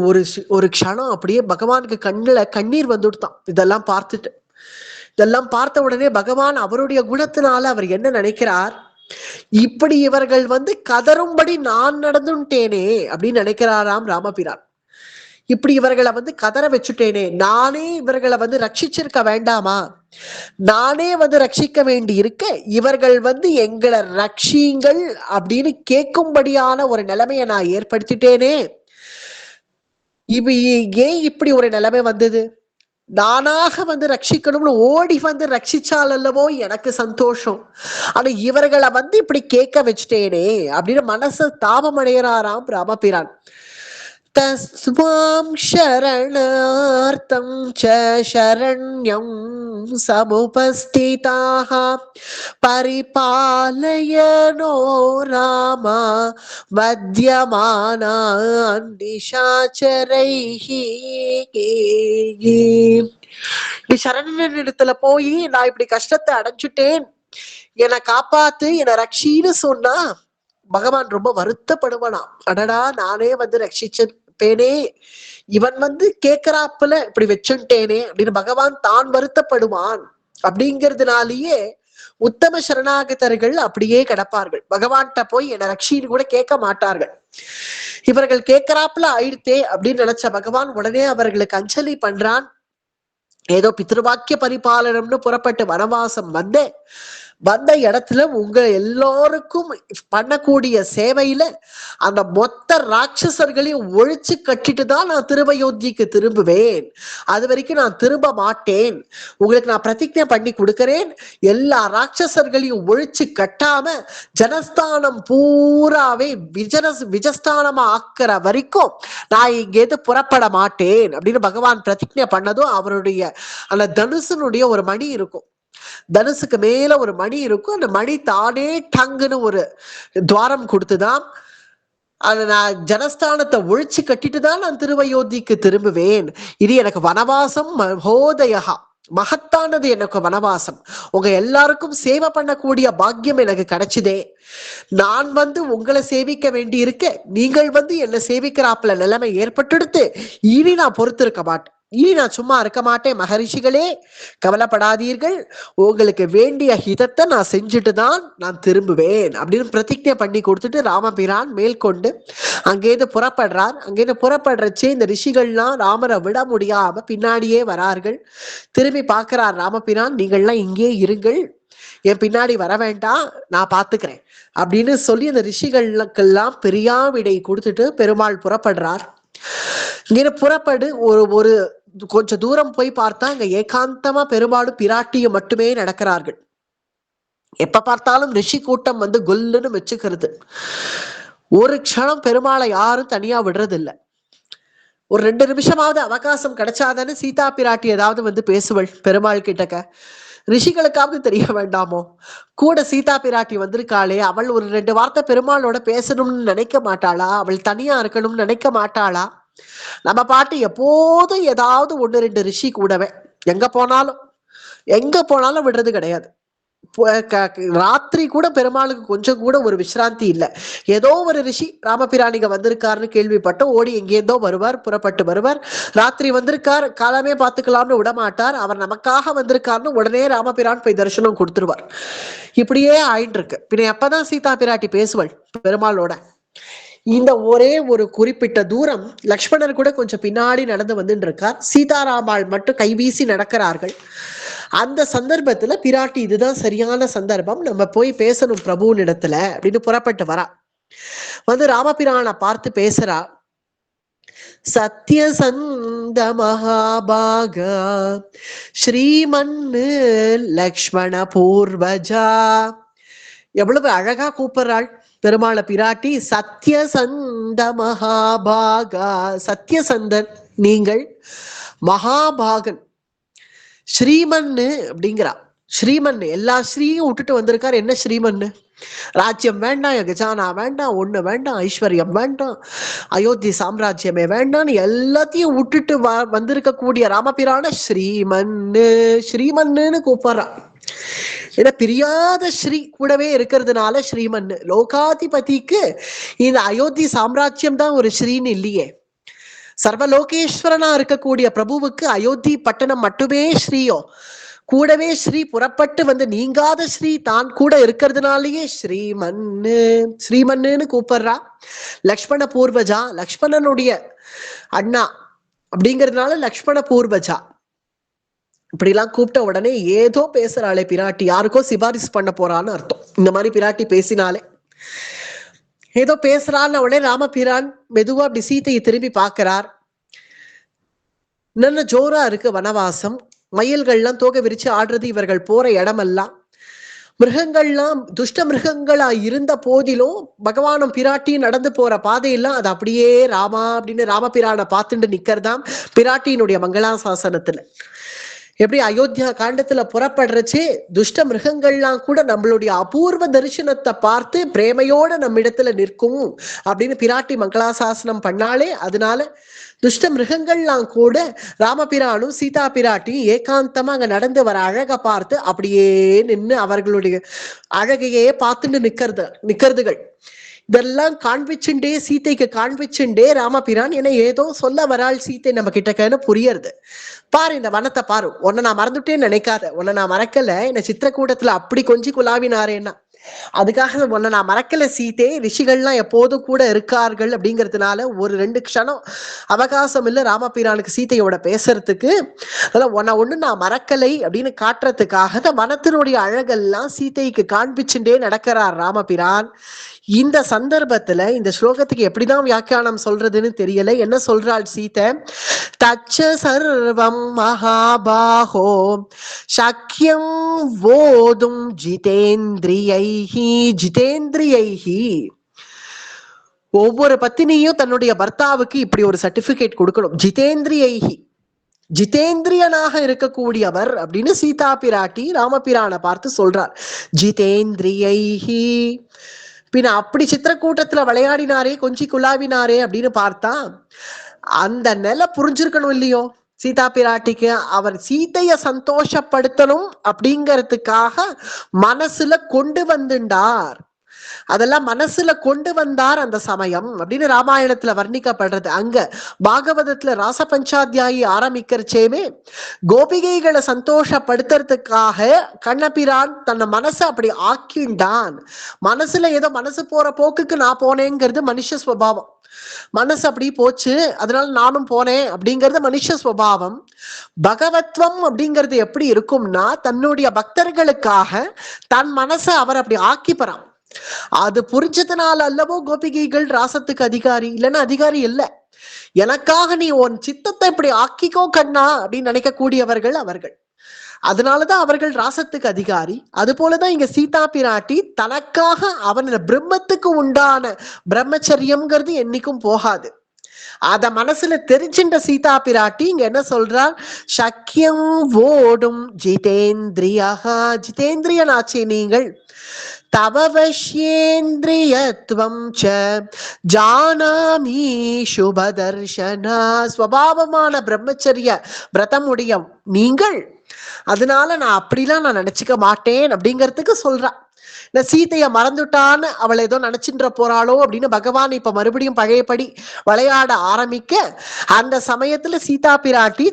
ஒரு க்ஷணம் அப்படியே பகவானுக்கு கண்ணுல கண்ணீர் வந்துடுத்தான். இதெல்லாம் பார்த்துட்டு, இதெல்லாம் பார்த்த உடனே பகவான் அவருடைய குணத்தினால அவர் என்ன நினைக்கிறார், இப்படி இவர்கள் வந்து கதரும்படி நான் நடந்துட்டேனே அப்படின்னு நினைக்கிறாராம் ராமபிரான். இப்படி இவர்களை வந்து கதற வச்சுட்டேனே, நானே இவர்களை வந்து ரட்சிச்சிருக்க வேண்டாமா, நானே வந்து ரட்சிக்க வேண்டி இருக்க இவர்கள் வந்து எங்களை ரட்சிங்கள் அப்படின்னு கேட்கும்படியான ஒரு நிலைமையை நான் ஏற்படுத்திட்டேனே. ஏன் இப்படி ஒரு நிலைமை வந்தது, நானாக வந்து ரட்சிக்கணும்னு ஓடி வந்து ரட்சிச்சால் அல்லவோ எனக்கு சந்தோஷம், ஆனா இவர்களை வந்து இப்படி கேட்க வச்சுட்டேனே அப்படின்னு மனசு தாபம் அடைகிறாராம் ராமபிரான். தஸ்மாம் சரணார்த்தம் ச சரண்யம் சமுபஸ்திதாஹ பரிபாலயனோ ராமா மத்யமானான் நிஷாச்சரைஹி. நீ சரணன் இடத்துல போய் நான் இப்படி கஷ்டத்தை அடைஞ்சுட்டேன், என்னை காப்பாத்து, என்னை ரட்சின்னு சொன்னா பகவான் ரொம்ப வருத்தப்படுவானாம். அடடா, நானே வந்து ரட்சிச்சேனே, இவன் வந்து கேட்கிறாப்புல இப்படி வச்சுட்டேனே அப்படின்னு பகவான் தான் வருத்தப்படுவான். அப்படிங்கிறதுனாலேயே உத்தம சரணாகதர்கள் அப்படியே கிடப்பார்கள், பகவான்கிட்ட போய் என்னை ரட்சின்னு கூட கேட்க மாட்டார்கள். இவர்கள் கேட்கிறாப்புல ஆயிடுத்தே அப்படின்னு நினைச்ச பகவான் உடனே அவர்களுக்கு அஞ்சலி பண்றான். ஏதோ பித்ருவாக்கிய பரிபாலனம்னு புறப்பட்டு வனவாசம் வந்த இடத்துல உங்க எல்லோருக்கும் பண்ணக்கூடிய சேவையில அந்த மொத்த ராட்சசர்களையும் ஒழிச்சு கட்டிட்டு தான் நான் திருவயோத்திக்கு திரும்புவேன், அது வரைக்கும் நான் திரும்ப மாட்டேன். உங்களுக்கு நான் பிரதிஜை பண்ணி கொடுக்கிறேன், எல்லா ராட்சசர்களையும் ஒழிச்சு கட்டாம ஜனஸ்தானம் பூராவே விஜஸ்தானமா ஆக்கிற வரைக்கும் நான் இங்கேருந்து புறப்பட மாட்டேன் அப்படின்னு பகவான் பிரதிஜை பண்ணதும் அவருடைய அந்த தனுசனுடைய ஒரு மணி இருக்கும், தனுசுக்கு மேல ஒரு மணி இருக்கும், அந்த மணி தானே டங்குன்னு ஒரு துவாரம் கொடுத்துதான் அதை நான் ஜனஸ்தானத்தை ஒழிச்சு கட்டிட்டு தான் நான் திருவயோத்திக்கு திரும்புவேன். இது எனக்கு வனவாசம் மகோதயா, மகத்தானது எனக்கு வனவாசம், உங்க எல்லாருக்கும் சேவை பண்ணக்கூடிய பாக்கியம் எனக்கு கிடைச்சுதே. நான் வந்து உங்களை சேவிக்க வேண்டி இருக்க, நீங்கள் வந்து என்ன சேவிக்கிறாப்புல நிலைமை ஏற்பட்டுடுத்து, இனி நான் பொறுத்திருக்க மாட்டேன், இனி நான் சும்மா இருக்க மாட்டேன். மகரிஷிகளே கவலைப்படாதீர்கள், உங்களுக்கு வேண்டிய ஹிதத்தை நான் செஞ்சுட்டு தான் நான் திரும்புவேன் அப்படின்னு பிரதிஜை பண்ணி கொடுத்துட்டு ராமபிரான் மேற்கொண்டு அங்கேருந்து புறப்படுறார். அங்கேருந்து புறப்படுறச்சே இந்த ரிஷிகள்லாம் ராமரை விட முடியாம பின்னாடியே வரார்கள். திரும்பி பார்க்கிறார் ராமபிரான், நீங்கள்லாம் இங்கே இருங்கள், என் பின்னாடி வர வேண்டாம், நான் பாத்துக்கிறேன் அப்படின்னு சொல்லி அந்த ரிஷிகளுக்கெல்லாம் பெரியா விடை கொடுத்துட்டு பெருமாள் புறப்படுறார். இங்க புறப்படு ஒரு கொஞ்சம் தூரம் போய் பார்த்தா அங்க ஏகாந்தமா பெருமாளும் பிராட்டியும் மட்டுமே நடக்கிறார்கள். எப்ப பார்த்தாலும் ரிஷி கூட்டம் வந்து கொல்லுன்னு வச்சுக்கிறது. ஒரு க்ஷணம் பெருமாளை யாரும் தனியா விடுறது இல்லை. ஒரு 2 நிமிஷமாவது அவகாசம் கிடைச்சாதானே சீதா பிராட்டி ஏதாவது வந்து பேசுவள் பெருமாள் கிட்டக்க. ரிஷிகளுக்காவது தெரிய வேண்டாமோ, கூட சீதா பிராட்டி வந்திருக்காளே, அவள் ஒரு 2 வார்த்தை பெருமாளோட பேசணும்னு நினைக்க மாட்டாளா, அவள் தனியா இருக்கணும்னு நினைக்க மாட்டாளா? நம்ம பாட்டு எப்போதும் ஏதாவது 1-2 ரிஷி கூடவே எங்க போனாலும் விடுறது கிடையாது. ராத்திரி கூட பெருமாளுக்கு கொஞ்சம் கூட ஒரு விசிராந்தி இல்லை. ஏதோ ஒரு ரிஷி ராமபிரானிங்க வந்திருக்காருன்னு கேள்விப்பட்டோம், ஓடி எங்கேருந்தோ வருவார், புறப்பட்டு வருவார். ராத்திரி வந்திருக்கார், காலமே பார்த்துக்கலாம்னு விடமாட்டார். அவர் நமக்காக வந்திருக்காருன்னு உடனே ராமபிரான் போய் தரிசனம் கொடுத்துருவார். இப்படியே ஆயிட்டு இருக்கு. பின்ன எப்பதான் சீதா பிராட்டி பேசுவாள் பெருமாளோட? இந்த ஒரே ஒரு குறிப்பிட்ட தூரம் லக்ஷ்மணர் கூட கொஞ்சம் பின்னாடி நடந்து வந்துட்டு இருக்கார். சீதாராமாள் மட்டும் கைவீசி நடக்கிறார்கள். அந்த சந்தர்ப்பத்துல பிராட்டி இதுதான் சரியான சந்தர்ப்பம், நம்ம போய் பேசணும் பிரபுவின் இடத்துல அப்படின்னு புறப்பட்டு வரா. வந்து ராமபிரானை பார்த்து பேசுறா. சத்யசந்த மகாபாக ஸ்ரீமன்னு லக்ஷ்மண பூர்வஜா. எவ்வளவு அழகா கூப்பிடுறாள் பெருமாளை பிராட்டி. சத்யசந்த மகாபாகா, சத்யசந்தன் நீங்கள், மகாபாகன் ஸ்ரீமன்னு அப்படிங்கிறா. ஸ்ரீமன்னு எல்லா ஸ்ரீயும் விட்டுட்டு வந்திருக்காரு. என்ன ஸ்ரீமன்னு? ராஜ்யம் வேண்டாம், கஜானா வேண்டாம், ஒண்ணு வேண்டாம், ஐஸ்வர்யம் வேண்டாம், அயோத்தி சாம்ராஜ்யமே வேண்டாம்னு எல்லாத்தையும் விட்டுட்டு வந்திருக்க கூடிய ராமபிரான ஸ்ரீமன்னு ஸ்ரீமன்னுன்னு கூப்பிடுறா. ஏன்னா பிரியாத ஸ்ரீ கூடவே இருக்கிறதுனால ஸ்ரீமன்னு. லோகாதிபதிக்கு இந்த அயோத்தி சாம்ராஜ்யம் தான் ஒரு ஸ்ரீன்னு இல்லையே. சர்வலோகேஸ்வரனா இருக்கக்கூடிய பிரபுவுக்கு அயோத்தி பட்டணம் மட்டுமே ஸ்ரீயோ? கூடவே ஸ்ரீ புறப்பட்டு வந்து நீங்காத ஸ்ரீ தான் கூட இருக்கிறதுனாலயே ஸ்ரீமன்னு ஸ்ரீமன்னுன்னு கூப்பிடுறா. லக்ஷ்மண பூர்வஜா, லக்ஷ்மணனுடைய அண்ணா அப்படிங்கிறதுனால லக்ஷ்மண பூர்வஜா. இப்படிலாம் கூப்பிட்ட உடனே ஏதோ பேசுறாளே பிராட்டி, யாருக்கோ சிபாரிசு பண்ண போறான்னு அர்த்தம். இந்த மாதிரி பிராட்டி பேசினாலே ஏதோ பேசுறான்னு உடனே ராமபிரான் மெதுவா அப்படி சீத்தையை திரும்பி பார்க்கிறார். நல்ல ஜோரா இருக்கு வனவாசம். மயில்கள்லாம் தோகை விரிச்சு ஆடுறது, இவர்கள் போற இடமெல்லாம். மிருகங்கள்லாம் துஷ்ட மிருகங்களா இருந்த போதிலும் பகவானும் பிராட்டியும் நடந்து போற பாதையெல்லாம் அது அப்படியே ராமா அப்படின்னு ராமபிரானை பார்த்துட்டு நிக்கிறதாம் பிராட்டியினுடைய மங்களாசாசனத்துல. எப்படி அயோத்தியா காண்டத்துல புறப்படுறச்சே துஷ்ட மிருகங்கள்லாம் கூட நம்மளுடைய அபூர்வ தரிசனத்தை பார்த்து பிரேமையோட நம்ம இடத்துல நிற்கும் அப்படின்னு பிராட்டி மங்களாசாசனம் பண்ணாலே, அதனால துஷ்ட மிருகங்கள்லாம் கூட ராமபிரானும் சீதா பிராட்டியும் ஏகாந்தமா அங்க நடந்து வர அழகை பார்த்து அப்படியே நின்று அவர்களுடைய அழகையே பார்த்துட்டு நிக்கிறதுகள். இதெல்லாம் காண்பிச்சுண்டே சீத்தைக்கு காண்பிச்சுண்டே ராமபிரான் என்ன ஏதோ சொல்ல வராள் சீத்தை நம்ம கிட்டக்கன்னு புரியறது. பாரு இந்த வனத்தை பாரு, உன்னை நான் மறந்துட்டேன்னு நினைக்காத, உன்னை நான் மறக்கல, என்ன சித்திரக்கூடத்துல அப்படி கொஞ்சி குலாவினாரேன்னா அதுக்காக உன்னை நான் மறக்கல சீதே, ரிஷிகள்லாம் எப்போதும் கூட இருக்கார்கள் அப்படிங்கிறதுனால ஒரு 2 க்ஷணம் அவகாசம் இல்லை ராமபிரானுக்கு சீத்தையோட பேசுறதுக்கு. அதெல்லாம் உன்னை ஒண்ணு நான் மறக்கலை அப்படின்னு காட்டுறதுக்காக இந்த வனத்தினுடைய அழகெல்லாம் சீத்தைக்கு காண்பிச்சுட்டே நடக்கிறார் ராமபிரான். இந்த சந்தர்ப்பத்துல இந்த ஸ்லோகத்துக்கு எப்படிதான் வியாக்கியானம் சொல்றதுன்னு தெரியல. என்ன சொல்றாள் சீதை? தச்ச சர்வம் மகாபாஹோ சக்கியம் வோதும் ஜிதேந்திரியைஹி. ஜிதேந்திரியைஹி, ஒவ்வொரு பத்தினியும் தன்னுடைய பர்த்தாவுக்கு இப்படி ஒரு சர்டிபிகேட் கொடுக்கணும். ஜிதேந்திரியைஹி, ஜிதேந்திரியனாக இருக்கக்கூடியவர் அப்படின்னு சீதா பிராட்டி ராமபிரானை பார்த்து சொல்றார். ஜிதேந்திரியைஹி. பின்ன அப்படி சித்திரக்கூட்டத்துல விளையாடினாரே, கொஞ்சி குலாவினாரே அப்படின்னு பார்த்தா அந்த நிலை புரிஞ்சிருக்கணும் இல்லையோ சீதா பிராட்டிக்கு. அவர் சீதைய சந்தோஷப்படுத்தணும் அப்படிங்கிறதுக்காக மனசுல கொண்டு வந்துட்டார். அதெல்லாம் மனசுல கொண்டு வந்தார் அந்த சமயம் அப்படின்னு ராமாயணத்துல வர்ணிக்கப்படுறது. அங்க பாகவதத்துல ராச பஞ்சாத்தியாயி ஆரம்பிக்கிறச்சேமே கோபிகைகளை சந்தோஷப்படுத்துறதுக்காக கண்ணபிரான் தன்னை மனசை அப்படி ஆக்கிண்டான். மனசுல ஏதோ மனசு போற போக்குக்கு நான் போனேங்கிறது மனுஷ ஸ்வபாவம். மனசு அப்படி போச்சு அதனால நானும் போனேன் அப்படிங்கிறது மனுஷ ஸ்வபாவம். பகவத்வம் அப்படிங்கிறது எப்படி இருக்கும்னா தன்னுடைய பக்தர்களுக்காக தன் மனசை அவர் அப்படி ஆக்கிப்பறான். அது புரிஞ்சதுனால அல்லவோ கோபிகைகள் ராசத்துக்கு அதிகாரி, இல்லைன்னா அதிகாரி இல்லை. எனக்காக நீ உன் சித்தத்தை இப்படி ஆக்கிக்கோ கண்ணா அப்படின்னு நினைக்கக்கூடியவர்கள் அவர்கள். அதனாலதான் அவர்கள் ராசத்துக்கு அதிகாரி. அது போலதான் இங்க சீதா பிராட்டி தனக்காக அவன் பிரம்மத்துக்கு உண்டான பிரம்மச்சரியம்ங்கிறது என்னைக்கும் போகாது. அத மனசுல தெரிஞ்சின்ற சீதா பிராட்டி இங்க என்ன சொல்றார்? சக்கியம் ஓடும் ஜிதேந்திரியா. ஜிதேந்திரியனாச்சே நீங்கள், தவவஷ்யேந்திரியத்வம் ச ஜானாமி சுபதர்ஷனா. ஸ்வபாவமான பிரம்மச்சரிய விரதமுடைய நீங்கள், அதனால நான் அப்படிலாம் நான் நினைச்சுக்க மாட்டேன் அப்படிங்கிறதுக்கு சொல்றான். சீதைய மறந்துட்டான்னு அவள் ஏதோ நினைச்சுன்ற போறாளோ அப்படின்னு பகவான் இப்ப மறுபடியும் பழையபடி விளையாட ஆரம்பிக்க, அந்த சமயத்துல சீதா பிராட்டி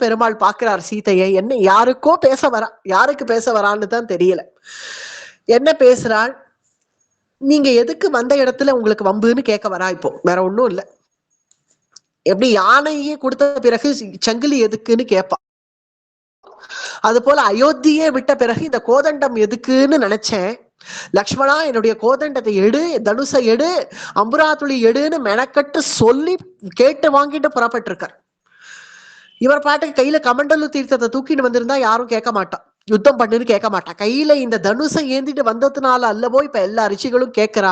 பெருமாள் பாக்குறார் சீதையை. என்ன யாருக்கோ பேச வரா, யாருக்கு பேச வரான்னு தான் தெரியல. என்ன பேசுறாள், நீங்க எதுக்கு வந்த இடத்துல உங்களுக்கு வம்புன்னு கேட்க வரா. இப்போ வேற ஒண்ணும் இல்ல. எப்படி யானையே கொடுத்த பிறகு சங்கிலி எதுக்குன்னு கேட்பா, அது போல அயோத்தியே விட்ட பிறகு இந்த கோதண்டம் எதுக்குன்னு நினைச்சேன். லக்ஷ்மணா என்னுடைய கோதண்டத்தை எடு, தனுசை எடு, அம்புராத்துளி எடுன்னு மெனக்கட்டு சொல்லி கேட்டு வாங்கிட்டு புறப்பட்டிருக்கார். இவர் பாட்டுக்கு கையில கமண்டலு தீர்த்தத்தை தூக்கிட்டு வந்திருந்தா யாரும் கேட்க மாட்டான், யுத்தம் பண்ணுன்னு கேட்க மாட்டான். கையில இந்த தனுசை ஏந்திட்டு வந்ததுனால அல்லவோ இப்ப எல்லா ரிஷிகளும் கேட்கிறா.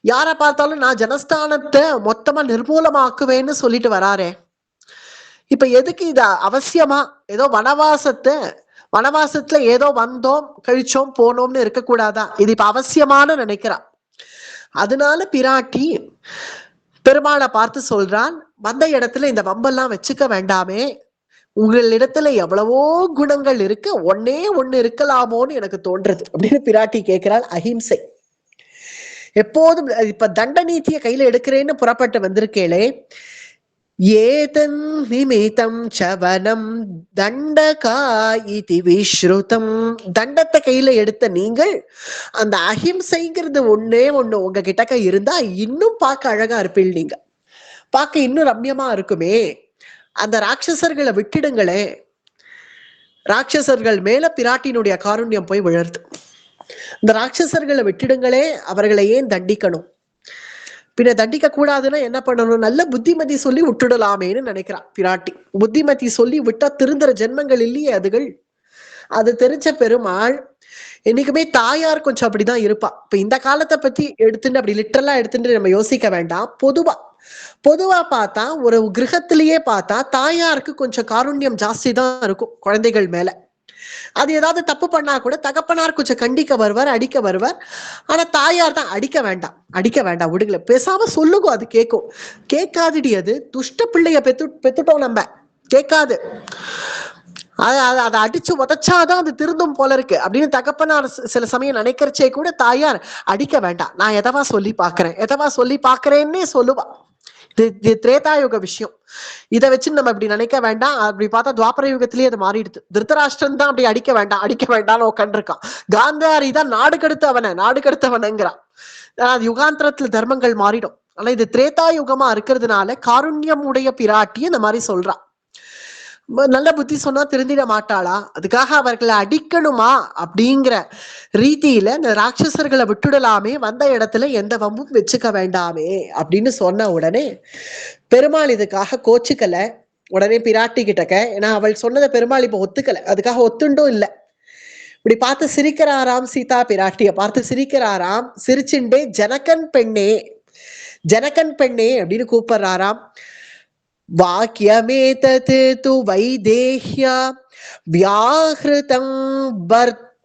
யார பார்த்தாலும் நான் ஜனஸ்தானத்தை மொத்தமா நிர்மூலமாக்குவேன்னு சொல்லிட்டு வராரே, இப்ப எதுக்கு இது அவசியமா? ஏதோ வனவாசத்துல ஏதோ வந்தோம் கழிச்சோம் போனோம்னு இருக்கக்கூடாதா? இது இப்ப அவசியமான நினைக்கிறா. அதனால பிராட்டி பெருமாளை பார்த்து சொல்றான், வந்த இடத்துல இந்த வம்பெல்லாம் வச்சுக்க வேண்டாமே, உங்களிடத்துல எவ்வளவோ குணங்கள் இருக்கு, ஒன்னே ஒண்ணு இருக்கலாமோன்னு எனக்கு தோன்றது அப்படின்னு பிராட்டி கேட்கிறாள். அஹிம்சை. எப்போதும் இப்ப தண்ட நீதியை கையில எடுக்கிறேன்னு புறப்பட்டு வந்திருக்கேளே, ஏதன் நிமித்தம் சவனம் தண்டகா இதி விஸ்ருதம். தண்டத்தை கையில எடுத்த நீங்கள் அந்த அஹிம்சைங்கிறது ஒண்ணே ஒண்ணு உங்க கிட்டக்க இருந்தா இன்னும் பார்க்க அழகா இருப்பீள், நீங்க பார்க்க இன்னும் ரம்யமா இருக்குமே. அந்த ராட்சசர்களை விட்டுடுங்களே. ராட்சசர்கள் மேல பிராட்டினுடைய காருண்யம் போய் விழருது. இந்த ராட்சசர்களை விட்டுடுங்களே, அவர்களை ஏன் தண்டிக்கணும்? பின்ன தண்டிக்க கூடாதுன்னா என்ன பண்ணணும்? நல்ல புத்திமதி சொல்லி விட்டுடலாமேன்னு நினைக்கிறான் பிராட்டி. புத்திமதி சொல்லி விட்டா திருந்துற ஜென்மங்கள் இல்லையே அதுகள். அது தெரிஞ்ச பெருமாள் என்னைக்குமே தாயார் கொஞ்சம் அப்படிதான் இருப்பா. இப்ப இந்த காலத்தை பத்தி எடுத்துட்டு அப்படி லிட்டரலா எடுத்துட்டு நம்ம யோசிக்க வேண்டாம். பொதுவா பார்த்தா ஒரு கிரகத்திலேயே பார்த்தா தாயாருக்கு கொஞ்சம் காருண்யம் ஜாஸ்தி தான் இருக்கும் குழந்தைகள் மேல. அது ஏதாவது தப்பு பண்ணா கூட தகப்பனார் கொஞ்சம் கண்டிக்க வருவார், அடிக்க வருவார். ஆனா தாயார் தான் அடிக்க வேண்டாம் விடுங்கள, பேசாம சொல்லுங்க, அது கேட்கும். கேட்காதுடி, அது துஷ்ட பிள்ளைய பெத்துட்டோம் நம்ம, கேட்காது. அதை அடிச்சு உதச்சாதான் அது திருந்தும் போல இருக்கு அப்படின்னு தகப்பனார் சில சமயம் நினைக்கிறச்சே கூட தாயார் அடிக்க வேண்டாம், நான் எதவா சொல்லி பாக்குறேன்னே சொல்லுவா. இது திரேதாயுக விஷயம். இதை வச்சு நம்ம இப்படி நினைக்க வேண்டாம். அப்படி பார்த்தா துவாபர யுகத்திலேயே அது மாறிடுது. திருத்தராஷ்டிரன் தான் அப்படி அடிக்க வேண்டாம்னு உட்காந்துருக்கான். காந்தாரி தான் நாடு கெடுத்தவனங்கிறான். யுகாந்திரத்துல தர்மங்கள் மாறிடும். ஆனா இது திரேதாயுகமா இருக்கிறதுனால காருண்யம் உடைய பிராட்டி இந்த மாதிரி சொல்றான். நல்ல புத்தி சொன்னா திருந்திட மாட்டாளா? அதுக்காக அவர்களை அடிக்கணுமா அப்படிங்கிற ரீதியில இந்த ராட்சசர்களை விட்டுடலாமே, வந்த இடத்துல எந்த வம்பும் வச்சுக்க வேண்டாமே அப்படின்னு சொன்ன உடனே பெருமாள் இதுக்காக கோச்சுக்கல. உடனே பிராட்டி கிட்டக்க, ஏன்னா அவள் சொன்னதை பெருமாள் இப்ப ஒத்துக்கல, அதுக்காக ஒத்துண்டும் இல்லை. இப்படி பார்த்து சிரிக்கிறாராம், சீதா பிராட்டிய பார்த்து சிரிக்கிறாராம். சிரிச்சுண்டே ஜனகன் பெண்ணே அப்படின்னு கூப்பிடுறாராம். வாக்கியமேதத் து வைதேஹ்யா வியாஹ்ருதம்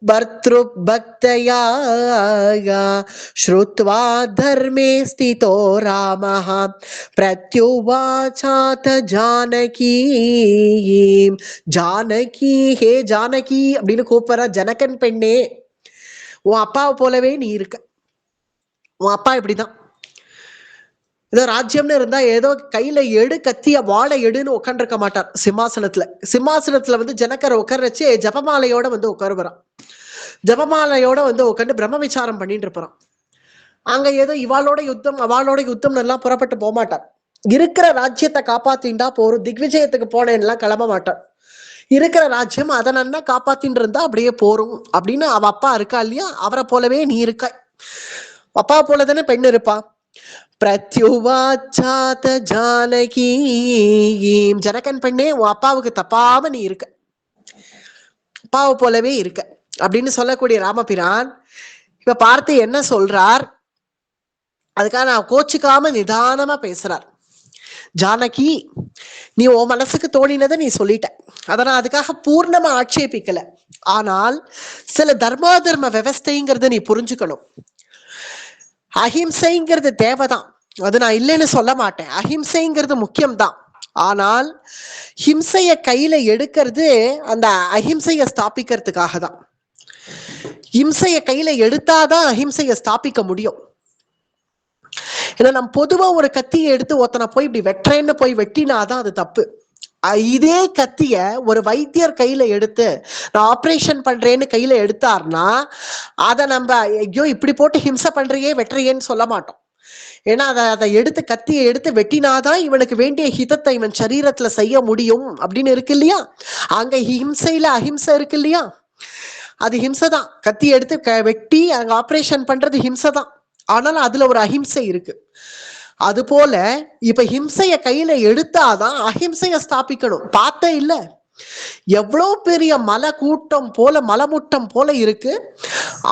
பர்த்ருபக்தயா ஸ்ருத்வா தர்மே ஸ்திதோ ராமஹ பிரத்யுவாசாத ஜானகி. ஜானகி, ஹே ஜானகி அப்படின்னு கூப்பிடுற ஜனகன் பெண்ணே, உன் அப்பாவை போலவே நீ இருக்க. உன் அப்பா இப்படிதான், ஏதோ ராஜ்யம்னு இருந்தா ஏதோ கையில எடு கத்திய வாழை எடுன்னு உட்காந்துருக்க மாட்டார் சிம்மாசனத்துல வந்து ஜனக்கரை உட்கார ஜபமாலையோட வந்து உட்காருவாரான். ஜபமாலையோட வந்து உட்காந்து பிரம்ம விசாரம் பண்ணிட்டு இருப்பான். அங்க ஏதோ அவளோட யுத்தம் எல்லாம் புறப்பட்டு போக மாட்டார். இருக்கிற ராஜ்யத்தை காப்பாத்தின்டா போறோம், திக்விஜயத்துக்கு போனேன்லாம் கிளம்ப மாட்டார். இருக்கிற ராஜ்யம் அதை நன்னா காப்பாத்தின்னு இருந்தா அப்படியே போறோம் அப்படின்னு அவ அப்பா இருக்கா இல்லையா, அவரை போலவே நீ இருக்க. அப்பா போலதானே பெண் இருப்பா. பிரத்யுவாச்சாத ஜானகி, ஜனகன் பெண்ணே உன் அப்பாவுக்கு தப்பாம நீ இருக்க, அப்பாவை போலவே இருக்க அப்படின்னு சொல்லக்கூடிய ராமபிரான் இப்ப பார்த்து என்ன சொல்றார், அதுக்காக நான் கோச்சுக்காம நிதானமா பேசுறார். ஜானகி, நீ உன் மனசுக்கு தோணினதை நீ சொல்லிட்ட, அதை நான் அதுக்காக பூர்ணமா ஆட்சேபிக்கல. ஆனால் சில தர்மாதர்ம விவஸ்தைங்கிறத நீ புரிஞ்சுக்கணும். அஹிம்சைங்கிறது தேவைதான், அது நான் இல்லைன்னு சொல்ல மாட்டேன். அஹிம்சைங்கிறது முக்கியம்தான். ஆனால் ஹிம்சைய கையில எடுக்கிறது அந்த அஹிம்சைய ஸ்தாபிக்கிறதுக்காக தான். ஹிம்சைய கையில எடுத்தாதான் அஹிம்சைய ஸ்தாபிக்க முடியும். ஏன்னா நம்ம பொதுவா ஒரு கத்தியை எடுத்து ஒருத்தனை போய் இப்படி வெட்டுறேன்னு போய் வெட்டினாதான் அது தப்பு. இதே கத்திய ஒரு வைத்தியர் கையில எடுத்து நான் ஆபரேஷன் பண்றேன்னு கையில எடுத்தார்னா அதை நம்ம ஐயோ இப்படி போட்டு ஹிம்சை பண்றியே வெட்டுறியேன்னு சொல்ல மாட்டோம். ஏன்னா அதை எடுத்து கத்தியை எடுத்து வெட்டினாதான் இவனுக்கு வேண்டிய ஹிதத்தை இவன் சரீரத்துல செய்ய முடியும் அப்படின்னு இருக்கு இல்லையா. அங்க ஹிம்சையில அஹிம்சை இருக்கு இல்லையா, அது ஹிம்சை தான். கத்தி எடுத்து வெட்டி அங்க ஆபரேஷன் பண்றது ஹிம்சை தான். ஆனாலும் அதுல ஒரு அஹிம்சை இருக்கு. அது போல இப்ப ஹிம்சைய கையில எடுத்தாதான் அஹிம்சைய ஸ்தாபிக்கணும். பார்த்த இல்ல எவ்வளவு பெரிய மலை கூட்டம் போல மலமுட்டம் போல இருக்கு,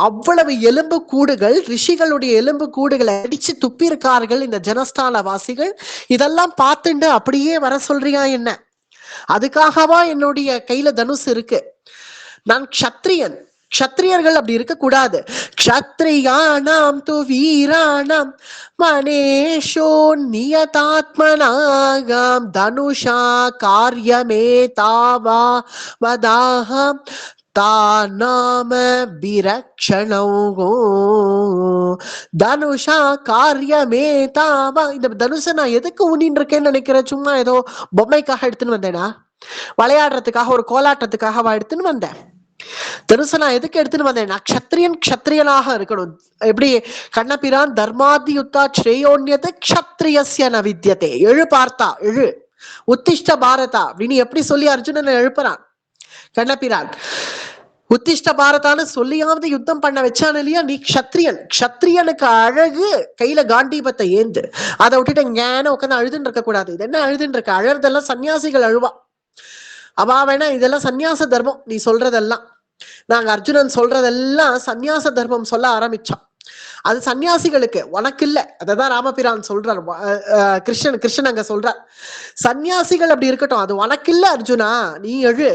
அவ்வளவு எலும்பு கூடுகள், ரிஷிகளுடைய எலும்பு கூடுகளை அடிச்சு துப்பியிருக்கார்கள் இந்த ஜனஸ்தான வாசிகள். இதெல்லாம் பார்த்துண்டு அப்படியே வர சொல்றியா என்ன? அதுக்காகவா என்னுடைய கையில தனுசு இருக்கு? நான் க்ஷத்ரியன். க்ஷத்ரியர்கள் அப்படி இருக்க கூடாது. க்ஷத்ரியானாம் து வீராணாம் மனேஷோ நியதாத்மனாகாம் தனுஷா காரியமே தாவா வதாஹம் தாநாம பிரக்ஷணோ தனுஷா காரியமே தாவா. இந்த தனுஷை நான் எதுக்கு ஊனின்னு இருக்கேன்னு நினைக்கிறேன்? சும்மா ஏதோ பொம்மைக்காக எடுத்துன்னு வந்தேனா? விளையாடுறதுக்காக, ஒரு கோலாட்டத்துக்காக எடுத்துன்னு வந்தேன்? தனுசை நான் எதுக்கு எடுத்துன்னு வந்தேன்? நான் க்ஷத்ரியன் க்ஷத்ரியனாக இருக்கணும். எப்படி கண்ணபிரான் தர்மாதி யுத்தா ஸ்ரேயோன்யத்தை க்ஷத்ரியஸ்ய ந வித்யதே. எழு பார்த்தா எழு, உத்திஷ்ட பாரதா அப்படின்னு எப்படி சொல்லி அர்ஜுனனை எழுப்புறான் கண்ணபிரான். உத்திஷ்ட பாரதான்னு சொல்லியாவது யுத்தம் பண்ண வச்சான் இல்லையா? நீ க்ஷத்ரியன். க்ஷத்ரியனுக்கு அழகு கையில காண்டீபத்தை ஏந்து, அதை விட்டுட்டு ஞான உட்காந்து அழுதுன்னு இருக்க கூடாது. இது என்ன அழுதுன்னு இருக்க? அழறதெல்லாம் சன்னியாசிகள் அழுவா. அவா வேணா இதெல்லாம் சன்னியாச தர்மம் நீ சொல்றதெல்லாம். நாங்க அர்ஜுனன் சொல்றதெல்லாம் சன்னியாச தர்மம் சொல்ல ஆரம்பிச்சான். அது சன்னியாசிகளுக்கு, உனக்கு இல்ல. அததான் ராமபிரான் சொல்றார். கிருஷ்ணன் அங்க சொல்றார், சன்னியாசிகள் அப்படி இருக்கட்டும், அது உனக்கு இல்ல அர்ஜுனா, நீ எழு.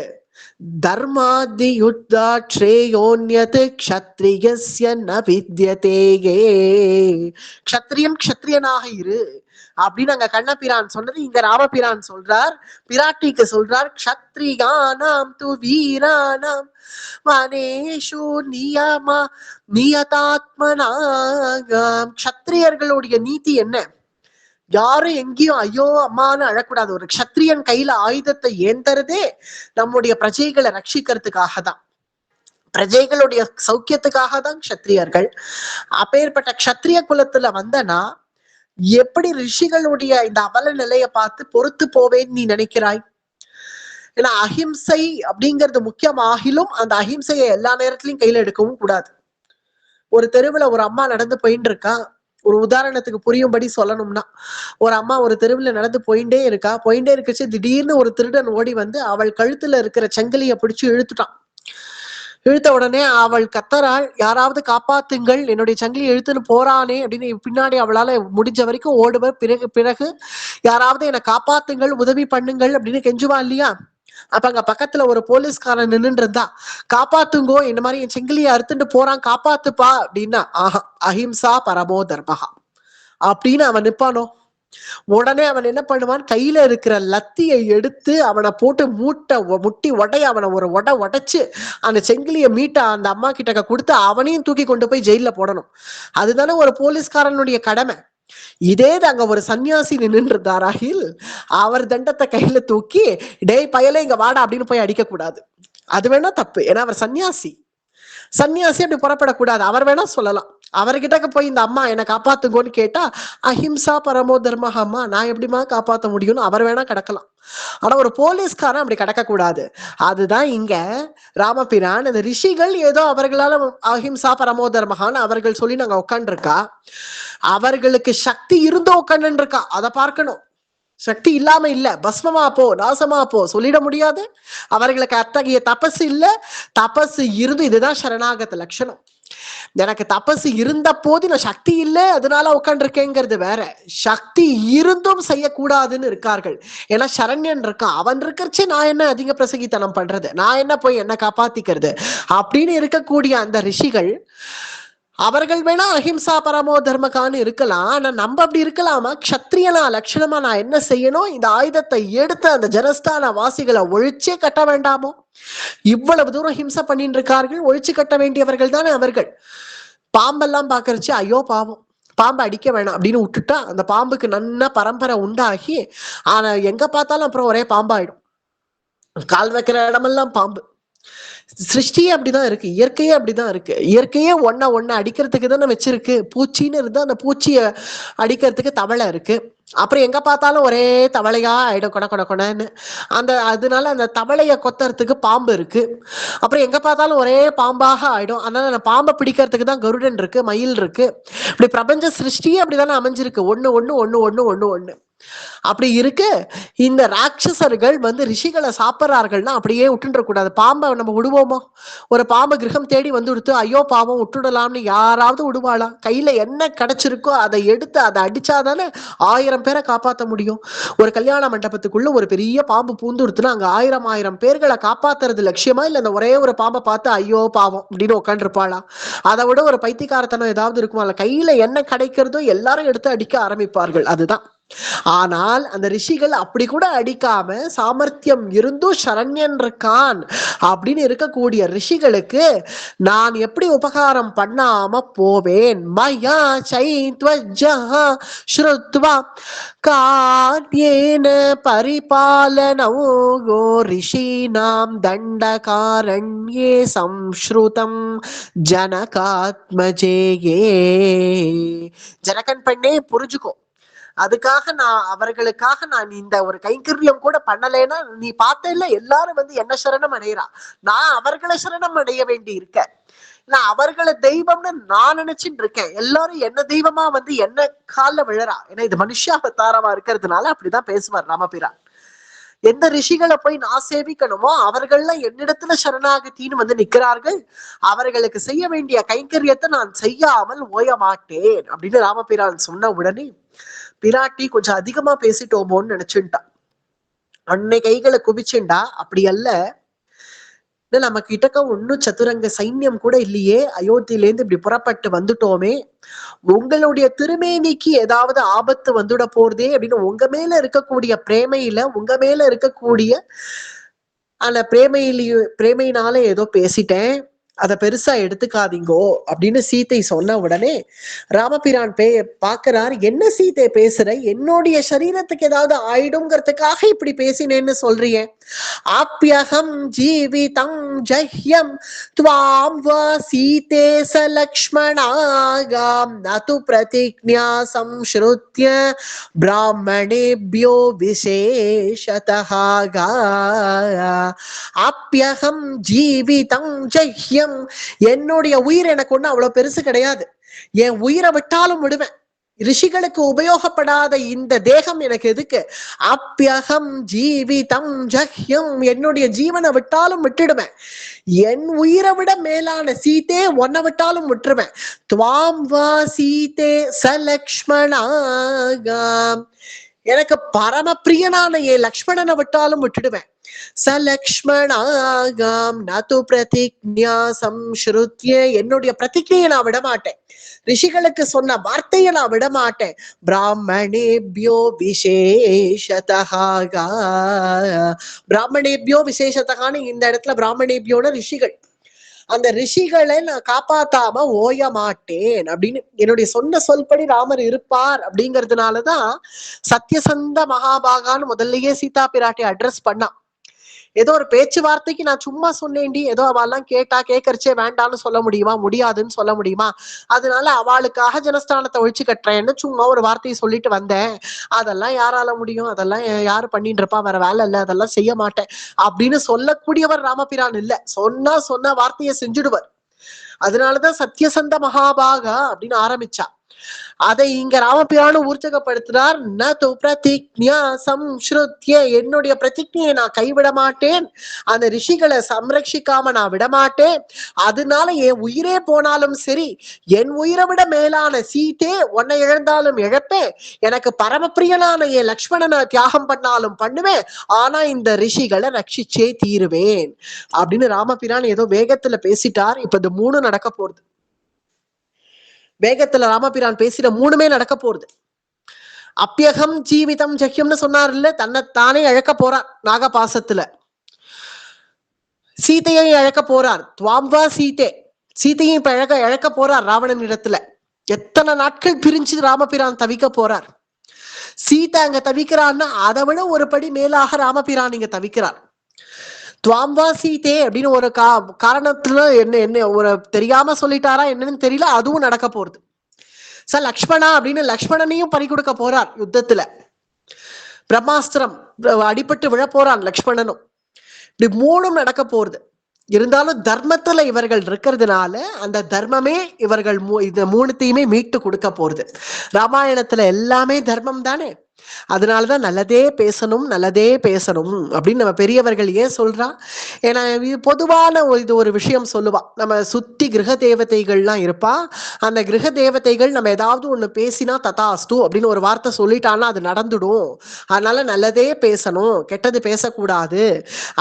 தர்மாதி யுத்தா ஸ்ரேயோன்யத் க்ஷத்ரியஸ்ய ந வித்யதே. க்ஷத்ரியன் க்ஷத்ரியனாக இரு அப்படின்னு அங்க கண்ணபிரான் சொன்னது இங்க ராமபிரான் சொல்றார், பிராட்டிக்கு சொல்றார். க்ஷத்ரியானாம் து வீரானாம் மனேஷு நியமா நியதாத்மனாகாம். க்ஷத்ரியர்களுடைய நீதி என்ன? யாரும் எங்கேயும் ஐயோ அம்மான்னு அழக்கூடாது. ஒரு க்ஷத்ரியன் கையில ஆயுதத்தை ஏந்தறதே நம்முடைய பிரஜைகளை ரட்சிக்கிறதுக்காக தான், பிரஜைகளுடைய சௌக்கியத்துக்காக தான் க்ஷத்ரியர்கள். அப்பேற்பட்ட க்ஷத்ரிய குலத்துல வந்தனா எப்படி ரிஷிகளுடைய இந்த அவல நிலையை பார்த்து பொறுத்து போவேன்னு நீ நினைக்கிறாய்? ஏன்னா அஹிம்சை அப்படிங்கிறது முக்கியமாகிலும் அந்த அஹிம்சையை எல்லா நேரத்திலையும் கையில எடுக்கவும் கூடாது. ஒரு தெருவுல ஒரு அம்மா நடந்து போயிட்டு இருக்கா. ஒரு உதாரணத்துக்கு புரியும்படி சொல்லணும்னா, ஒரு அம்மா ஒரு தெருவுல நடந்து போயிட்டே இருக்குச்சு. திடீர்னு ஒரு திருடன் ஓடி வந்து அவள் கழுத்துல இருக்கிற சங்கிலியை பிடிச்சு இழுத்துட்டான். இழுத்த உடனே அவள் கத்தராள், யாராவது காப்பாத்துங்கள், என்னுடைய சங்கிலி இழுத்துன்னு போறானே அப்படின்னு. பின்னாடி அவளால முடிஞ்ச வரைக்கும் ஓடுவர். பிறகு யாராவது என்னை காப்பாத்துங்கள், உதவி பண்ணுங்கள் அப்படின்னு கெஞ்சுவா இல்லையா? அப்ப அங்க பக்கத்துல ஒரு போலீஸ்காரன் நின்றுட்டு இருந்தா, காப்பாத்துங்கோ, இந்த மாதிரி என் செங்கிலியை அறுத்துட்டு போறான், காப்பாத்துப்பா அப்படின்னா. அஹிம்சா பரமோ தர்மஹா அப்படின்னு அவன் நிப்பானோ? உடனே அவன் என்ன பண்ணுவான்? கையில இருக்கிற லத்தியை எடுத்து அவனை போட்டு முட்டி உடைய, அவனை ஒரு உடைச்சு அந்த செங்கிலிய மீட்ட அந்த அம்மா கிட்ட கொடுத்து அவனையும் தூக்கி கொண்டு போய் ஜெயில போடணும். அதுதானே ஒரு போலீஸ்காரனுடைய கடமை. இதே அங்க ஒரு சன்னியாசி நின்று இருந்தாராகில் அவர் தண்டத்தை கையில தூக்கி டேய் பயல இங்க வாடா அப்படின்னு போய் அடிக்க கூடாது. அது வேணா தப்பு. ஏன்னா அவர் சன்னியாசி அப்படி புறப்படக்கூடாது. அவர் வேணா சொல்லலாம். அவர்கிட்ட போய் இந்த அம்மா என்னை காப்பாத்துங்கோன்னு கேட்டா, அஹிம்சா பரமோ தர்மஹாமா, நான் எப்படிமா காப்பாற்ற முடியும்னு அவர் வேணா கிடக்கலாம். ஆனா ஒரு போலீஸ்காரன் அப்படி கிடக்க கூடாது. அதுதான் இங்க ராமபிரான், இந்த ரிஷிகள் ஏதோ அவர்களால அஹிம்சா பரமோ தர்மஹான்னு அவர்கள் சொல்லி நாங்க உட்காந்துருக்கா. அவர்களுக்கு சக்தி இருந்தோ உட்காந்து இருக்கா, அதை பார்க்கணும். சக்தி இல்லாம இல்ல, பஸ்மமா போ, நாசமா போ சொல்லிட முடியாது. அவர்களுக்கு அத்தகைய தபசு இல்ல. தபசு இருந்து, இதுதான் சரணாகத லட்சணம். எனக்கு தபசு இருந்த போது நான் சக்தி இல்லை அதனால உட்காந்துருக்கேங்கிறது வேற, சக்தி இருந்தும் செய்யக்கூடாதுன்னு இருக்கார்கள். ஏன்னா சரண்யன் இருக்கான், அவன் இருக்கிறச்சே நான் என்ன அதிக பிரசங்கித்தனம் பண்றது, நான் என்ன போய் என்ன காப்பாத்திக்கிறது அப்படின்னு இருக்கக்கூடிய அந்த ரிஷிகள் அவர்கள் வேணா அஹிம்சா பரமோ தர்மகான்னு இருக்கலாம். ஆனா நம்ம அப்படி இருக்கலாமா? க்ஷத்ரியனா லட்சணமா நான் என்ன செய்யணும், இந்த ஆயுதத்தை எடுத்து அந்த ஜனஸ்தான வாசிகளை ஒழிச்சே கட்ட வேண்டாமோ? இவ்வளவு தூரம் ஹிம்சை பண்ணிட்டு இருக்கார்கள், ஒழிச்சு கட்ட வேண்டியவர்கள் தானே அவர்கள். பாம்பெல்லாம் பாக்குறச்சு ஐயோ பாவம், பாம்பை அடிக்க வேணாம் அப்படின்னு விட்டுட்டா அந்த பாம்புக்கு நன்னா பரம்பரை உண்டாகி ஆனா எங்க பார்த்தாலும் அப்புறம் ஒரே பாம்பாயிடும், கால் வைக்கிற இடமெல்லாம் பாம்பு. சிருஷ்டியே அப்படிதான் இருக்கு, இயற்கையே அப்படிதான் இருக்கு. இயற்கையே ஒன்ன அடிக்கிறதுக்கு தானே வச்சிருக்கு. பூச்சின்னு இருந்தா அந்த பூச்சியை அடிக்கிறதுக்கு தவளை இருக்கு, அப்புறம் எங்க பார்த்தாலும் ஒரே தவளையா ஆயிடும் கொட கொட கொடன்னு. அதனால அந்த தவளைய கொத்துறதுக்கு பாம்பு இருக்கு, அப்புறம் எங்க பார்த்தாலும் ஒரே பாம்பாக ஆயிடும். அதனால அந்த பாம்பை பிடிக்கிறதுக்கு தான் கருடன் இருக்கு, மயில் இருக்கு. இப்படி பிரபஞ்ச சிருஷ்டியே அப்படிதானே அமைஞ்சிருக்கு, ஒண்ணு ஒண்ணு ஒண்ணு ஒண்ணு ஒண்ணு ஒண்ணு. அப்படி இருக்கு. இந்த ராட்சசர்கள் ரிஷிகளை சாப்பிட்றார்கள்னா அப்படியே விட்டுன்ற கூடாது. பாம்பை நம்ம விடுவோமோ? ஒரு பாம்பு கிரகம் தேடி விடுத்து ஐயோ பாவம் விட்டுடலாம்னு யாராவது விடுவாளா? கையில என்ன கிடைச்சிருக்கோ அதை எடுத்து அதை அடிச்சாதானே 1000 பேரை காப்பாற்ற முடியும். ஒரு கல்யாண மண்டபத்துக்குள்ள ஒரு பெரிய பாம்பு பூந்துடுத்துனா அங்க 1000 பேர்களை காப்பாத்துறது லட்சியமா? இல்ல அந்த ஒரே ஒரு பாம்பை பார்த்து ஐயோ பாவம் அப்படின்னு உட்காந்துருப்பாளா? அதை விட ஒரு பைத்தியக்காரத்தனம் ஏதாவது இருக்குமா? கையில என்ன கிடைக்கிறதோ எல்லாரும் எடுத்து அடிக்க ஆரம்பிப்பார்கள். அதுதான். ஆனால் அந்த ரிஷிகள் அப்படி கூட அடிக்காம சாமர்த்தியம் இருந்தும் சரண்யன் இருக்கான் அப்படின்னு இருக்கக்கூடிய ரிஷிகளுக்கு நான் எப்படி உபகாரம் பண்ணாம போவேன்? மயா சைத்வஜ்ஜா ஸ்ருத்வா கார்யேன பரிபாலனோ ரிஷீனாம் தண்டகாரண்யே சம்ஸ்ருதம் ஜனகாத்மஜேயே. ஜனகன் பெண்ணே புரிஞ்சுக்கோ, அதுக்காக அவர்களுக்காக நான் இந்த ஒரு கைங்கரியம் கூட பண்ணலைன்னா நீ பார்த்த இல்ல எல்லாரும் என்ன சரணம் அடையிறா, நான் அவர்களை சரணம் அடைய வேண்டி இருக்க. நான் அவர்களை தெய்வம்னு நான் நினைச்சுட்டு இருக்கேன், எல்லாரும் என்ன தெய்வமா என்ன காலில் விழறா. ஏன்னா இது மனுஷாவதாரமா இருக்கிறதுனால அப்படிதான் பேசுவார் ராமபிரான். எந்த ரிஷிகளை போய் நான் சேவிக்கணுமோ அவர்கள்லாம் என்னிடத்துல சரணாகத்தின்னு நிக்கிறார்கள், அவர்களுக்கு செய்ய வேண்டிய கைங்கரியத்தை நான் செய்யாமல் ஓய மாட்டேன் அப்படின்னு ராமபிரான் சொன்ன உடனே பிராட்டி கொஞ்சம் அதிகமா பேசிட்டோமோன்னு நினைச்சுட்டா. அன்னை கைகளை குவிச்சுண்டா. அப்படி அல்ல, நம்ம கிட்டக்க ஒன்னும் சதுரங்க சைன்யம் கூட இல்லையே, அயோத்தியிலேருந்து இப்படி புறப்பட்டு வந்துட்டோமே, உங்களுடைய திருமேனிக்கு ஏதாவது ஆபத்து வந்துட போறதே அப்படின்னு உங்க மேல இருக்கக்கூடிய பிரேமையில, உங்க மேல இருக்கக்கூடிய அந்த பிரேமையினால ஏதோ பேசிட்டேன், அதை பெருசா எடுத்துக்காதீங்கோ அப்படின்னு சீத்தை சொன்ன உடனே ராமபிரான் பாக்குறார், என்ன சீத்தை பேசுற, என்னுடைய சரீரத்துக்கு ஏதாவது ஆயிடுங்கிறதுக்காக இப்படி பேசினேன்னு சொல்றியே. ஆப்யகம் ஜீவிதம் ஜஹ்யம் த்வாம் வ சீதே ச லக்ஷ்மணாகாம் நது பிரதிஜ்ஞா சம்ஸ்ருத்ய பிராமணேப்யோ விசேஷதஹ. ஆப்யகம் ஜீவிதம் ஜஹ்யம், என்னுடைய உயிர் எனக்கு ஒண்ணு அவ்வளவு பெருசு கிடையாது, என் உயிரை விட்டாலும் விடுவேன், ரிஷிகளுக்கு உபயோகப்படாத இந்த தேகம் எனக்கு எதுக்கு? அப்யகம் ஜீவிதம் ஜஹ்யம், என்னுடைய ஜீவனை விட்டாலும் விட்டுடுவேன், என் உயிரை விட மேலான சீதே ஒன்ன விட்டாலும் விட்டுருவேன். துவாம் வா சீதே ச லக்ஷ்மணாகாம், எனக்கு பரம பிரியனான என் லக்ஷ்மணனை விட்டாலும் விட்டுடுவேன். ச லக்ஷ்மணாகாம் நது பிரதிஜ்ஞா சம்ஸ்ருத்ய, என்னுடைய பிரதிஜையை நான் விட மாட்டேன், ரிஷிகளுக்கு சொன்ன வார்த்தையை நான் விட மாட்டேன். பிராமணேபியோ விசேஷதஹ, பிராமணேபியோ விசேஷதகான்னு இந்த இடத்துல பிராமணேபியோன ரிஷிகள், அந்த ரிஷிகளை நான் காப்பாத்தாம ஓய மாட்டேன் அப்படின்னு என்னுடைய சொன்ன சொல்படி ராமர் இருப்பார். அப்படிங்கிறதுனாலதான் சத்யசந்த மகாபாகான்னு முதல்லயே சீதா பிராட்டி அட்ரஸ் பண்ணா. ஏதோ ஒரு பேச்சுவார்த்தைக்கு நான் சும்மா சொன்னேன்டி, ஏதோ அவெல்லாம் கேட்கறச்சே வேண்டான்னு சொல்ல முடியுமா? முடியாதுன்னு சொல்ல முடியுமா? அதனால அவளுக்காக ஜனஸ்தானத்தை ஒழிச்சு கட்டுறேன்னு சும்மா ஒரு வார்த்தையை சொல்லிட்டு வந்தேன், அதெல்லாம் யாரால முடியும், அதெல்லாம் யாரு பண்ணிட்டு இருப்பா, வேற வேலை இல்லை, அதெல்லாம் செய்ய மாட்டேன் அப்படின்னு சொல்லக்கூடியவர் ராமபிரான் இல்ல. சொன்ன வார்த்தையை செஞ்சுடுவர். அதனாலதான் சத்யசந்த மகாபாகா அப்படின்னு ஆரம்பிச்சா. அதை இங்க ராமபிரானும் ஊர்ஜகப்படுத்துறார். ந து பிரதிஜ்ஞா சம்ஸ்ருத்ய, என்னுடைய பிரதிஜ்ஞையை நான் கைவிட மாட்டேன், அந்த ரிஷிகளை சம்ரட்சிக்காம நான் விடமாட்டேன். அதனால என் உயிரே போனாலும் சரி, என் உயிரை விட மேலான சீதே உன்னை இழந்தாலும் இழப்பேன், எனக்கு பரமப்பிரியனான என் லக்ஷ்மணனை தியாகம் பண்ணாலும் பண்ணுவேன், ஆனா இந்த ரிஷிகளை ரட்சிச்சே தீருவேன் அப்படின்னு ராமபிரான் ஏதோ வேகத்துல பேசிட்டார். இப்ப இந்த 3 நடக்க போறது. வேகத்துல ராமபிரான் பேசின 3மே நடக்க போறது. அப்பியகம் ஜீவிதம் ஜஹ்யம்னு சொன்னார் இல்ல, தன்னைத்தானே அழக்க போறார் நாகபாசத்துல. சீதையை அழக்க போறார். துவாம்பா சீதே, சீதையை இப்ப அழக்க போறார் ராவணன் இடத்துல. எத்தனை நாட்கள் பிரிஞ்சு ராமபிரான் தவிக்க போறார். சீதை அங்க தவிக்கிறான்னா அதை விட ஒரு படி மேலாக ராமபிரான் இங்க தவிக்கிறார். துவாம்பா சீதே அப்படின்னு ஒரு காரணத்துல என்ன ஒரு தெரியாம சொல்லிட்டாரா என்னன்னு தெரியல, அதுவும் நடக்க போறது. லக்ஷ்மணா அப்படின்னு லக்ஷ்மணனையும் பறி கொடுக்க போறார் யுத்தத்துல. பிரம்மாஸ்திரம் அடிபட்டு விழ போறான் லக்ஷ்மணனும். இப்படி 3ம் நடக்க போறது. இருந்தாலும் தர்மத்துல இவர்கள் இருக்கிறதுனால அந்த தர்மமே இவர்கள் இந்த 3த்தையுமே மீட்டு கொடுக்க போறது. ராமாயணத்துல எல்லாமே தர்மம் தானே, அதனாலதான் நல்லதே பேசணும் நல்லதே பேசணும் அப்படின்னு நம்ம பெரியவர்கள் ஏன் சொல்றா. ஏன்னா இது பொதுவான இது ஒரு விஷயம் சொல்லுவா. நம்ம சுத்தி கிரக தேவதைகள்லாம் இருப்பா. அந்த கிரக தேவதைகள் நம்ம ஏதாவது ஒண்ணு பேசினா ததாஸ்து அப்படின்னு ஒரு வார்த்தை சொல்லிட்டான்னா அது நடந்துடும், அதனால நல்லதே பேசணும் கெட்டது பேசக்கூடாது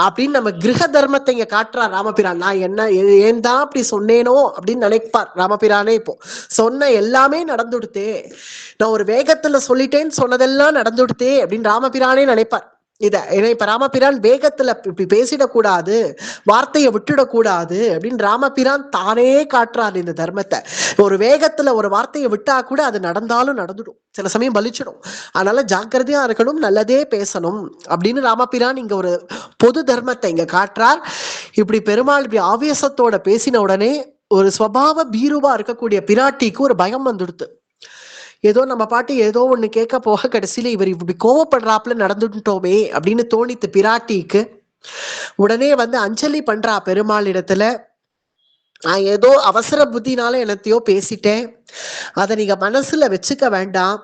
அப்படின்னு நம்ம கிரக தர்மத்தை இங்க காட்டுறார் ராமபிரான். நான் என்ன ஏன் தான் அப்படி சொன்னேனோ அப்படின்னு நினைப்பார் ராமபிரானே. இப்போ சொன்ன எல்லாமே நடந்துடுத்தே, நான் ஒரு வேகத்துல சொல்லிட்டேன்னு சொன்னதெல்லாம் நடந்துடுத்தே அப்படின்னு ராமபிரானே நினைப்பார். இப்ப ராமபிரான் வேகத்துல இப்படி பேசிடக்கூடாது, வார்த்தையை விட்டுடக்கூடாது அப்படின்னு ராமபிரான் தானே காட்டுறாரு இந்த தர்மத்தை. ஒரு வேகத்துல ஒரு வார்த்தையை விட்டா கூட அது நடந்தாலும் நடந்துடும், சில சமயம் பலிச்சிடும். அதனால ஜாக்கிரதையா இருக்கணும், நல்லதே பேசணும் அப்படின்னு ராமபிரான் இங்க ஒரு பொது தர்மத்தை இங்க காட்டுறார். இப்படி பெருமாள் இப்படி ஆவேசத்தோட பேசின உடனே ஒரு ஸ்வபாவ பீருவா இருக்கக்கூடிய பிராட்டிக்கு ஒரு பயம் வந்துடுது. ஏதோ நம்ம பாட்டு ஏதோ ஒண்ணு கேட்க போக கடைசியில இவர் இப்படி கோவப்படுறாப்புல நடந்துட்டோமே அப்படின்னு தோணித்து பிராட்டிக்கு. உடனே அஞ்சலி பண்றா பெருமாள் இடத்துல. நான் ஏதோ அவசர புத்தினால என்னத்தையோ பேசிட்டேன், அதை நீங்க மனசுல வச்சுக்க வேண்டாம்.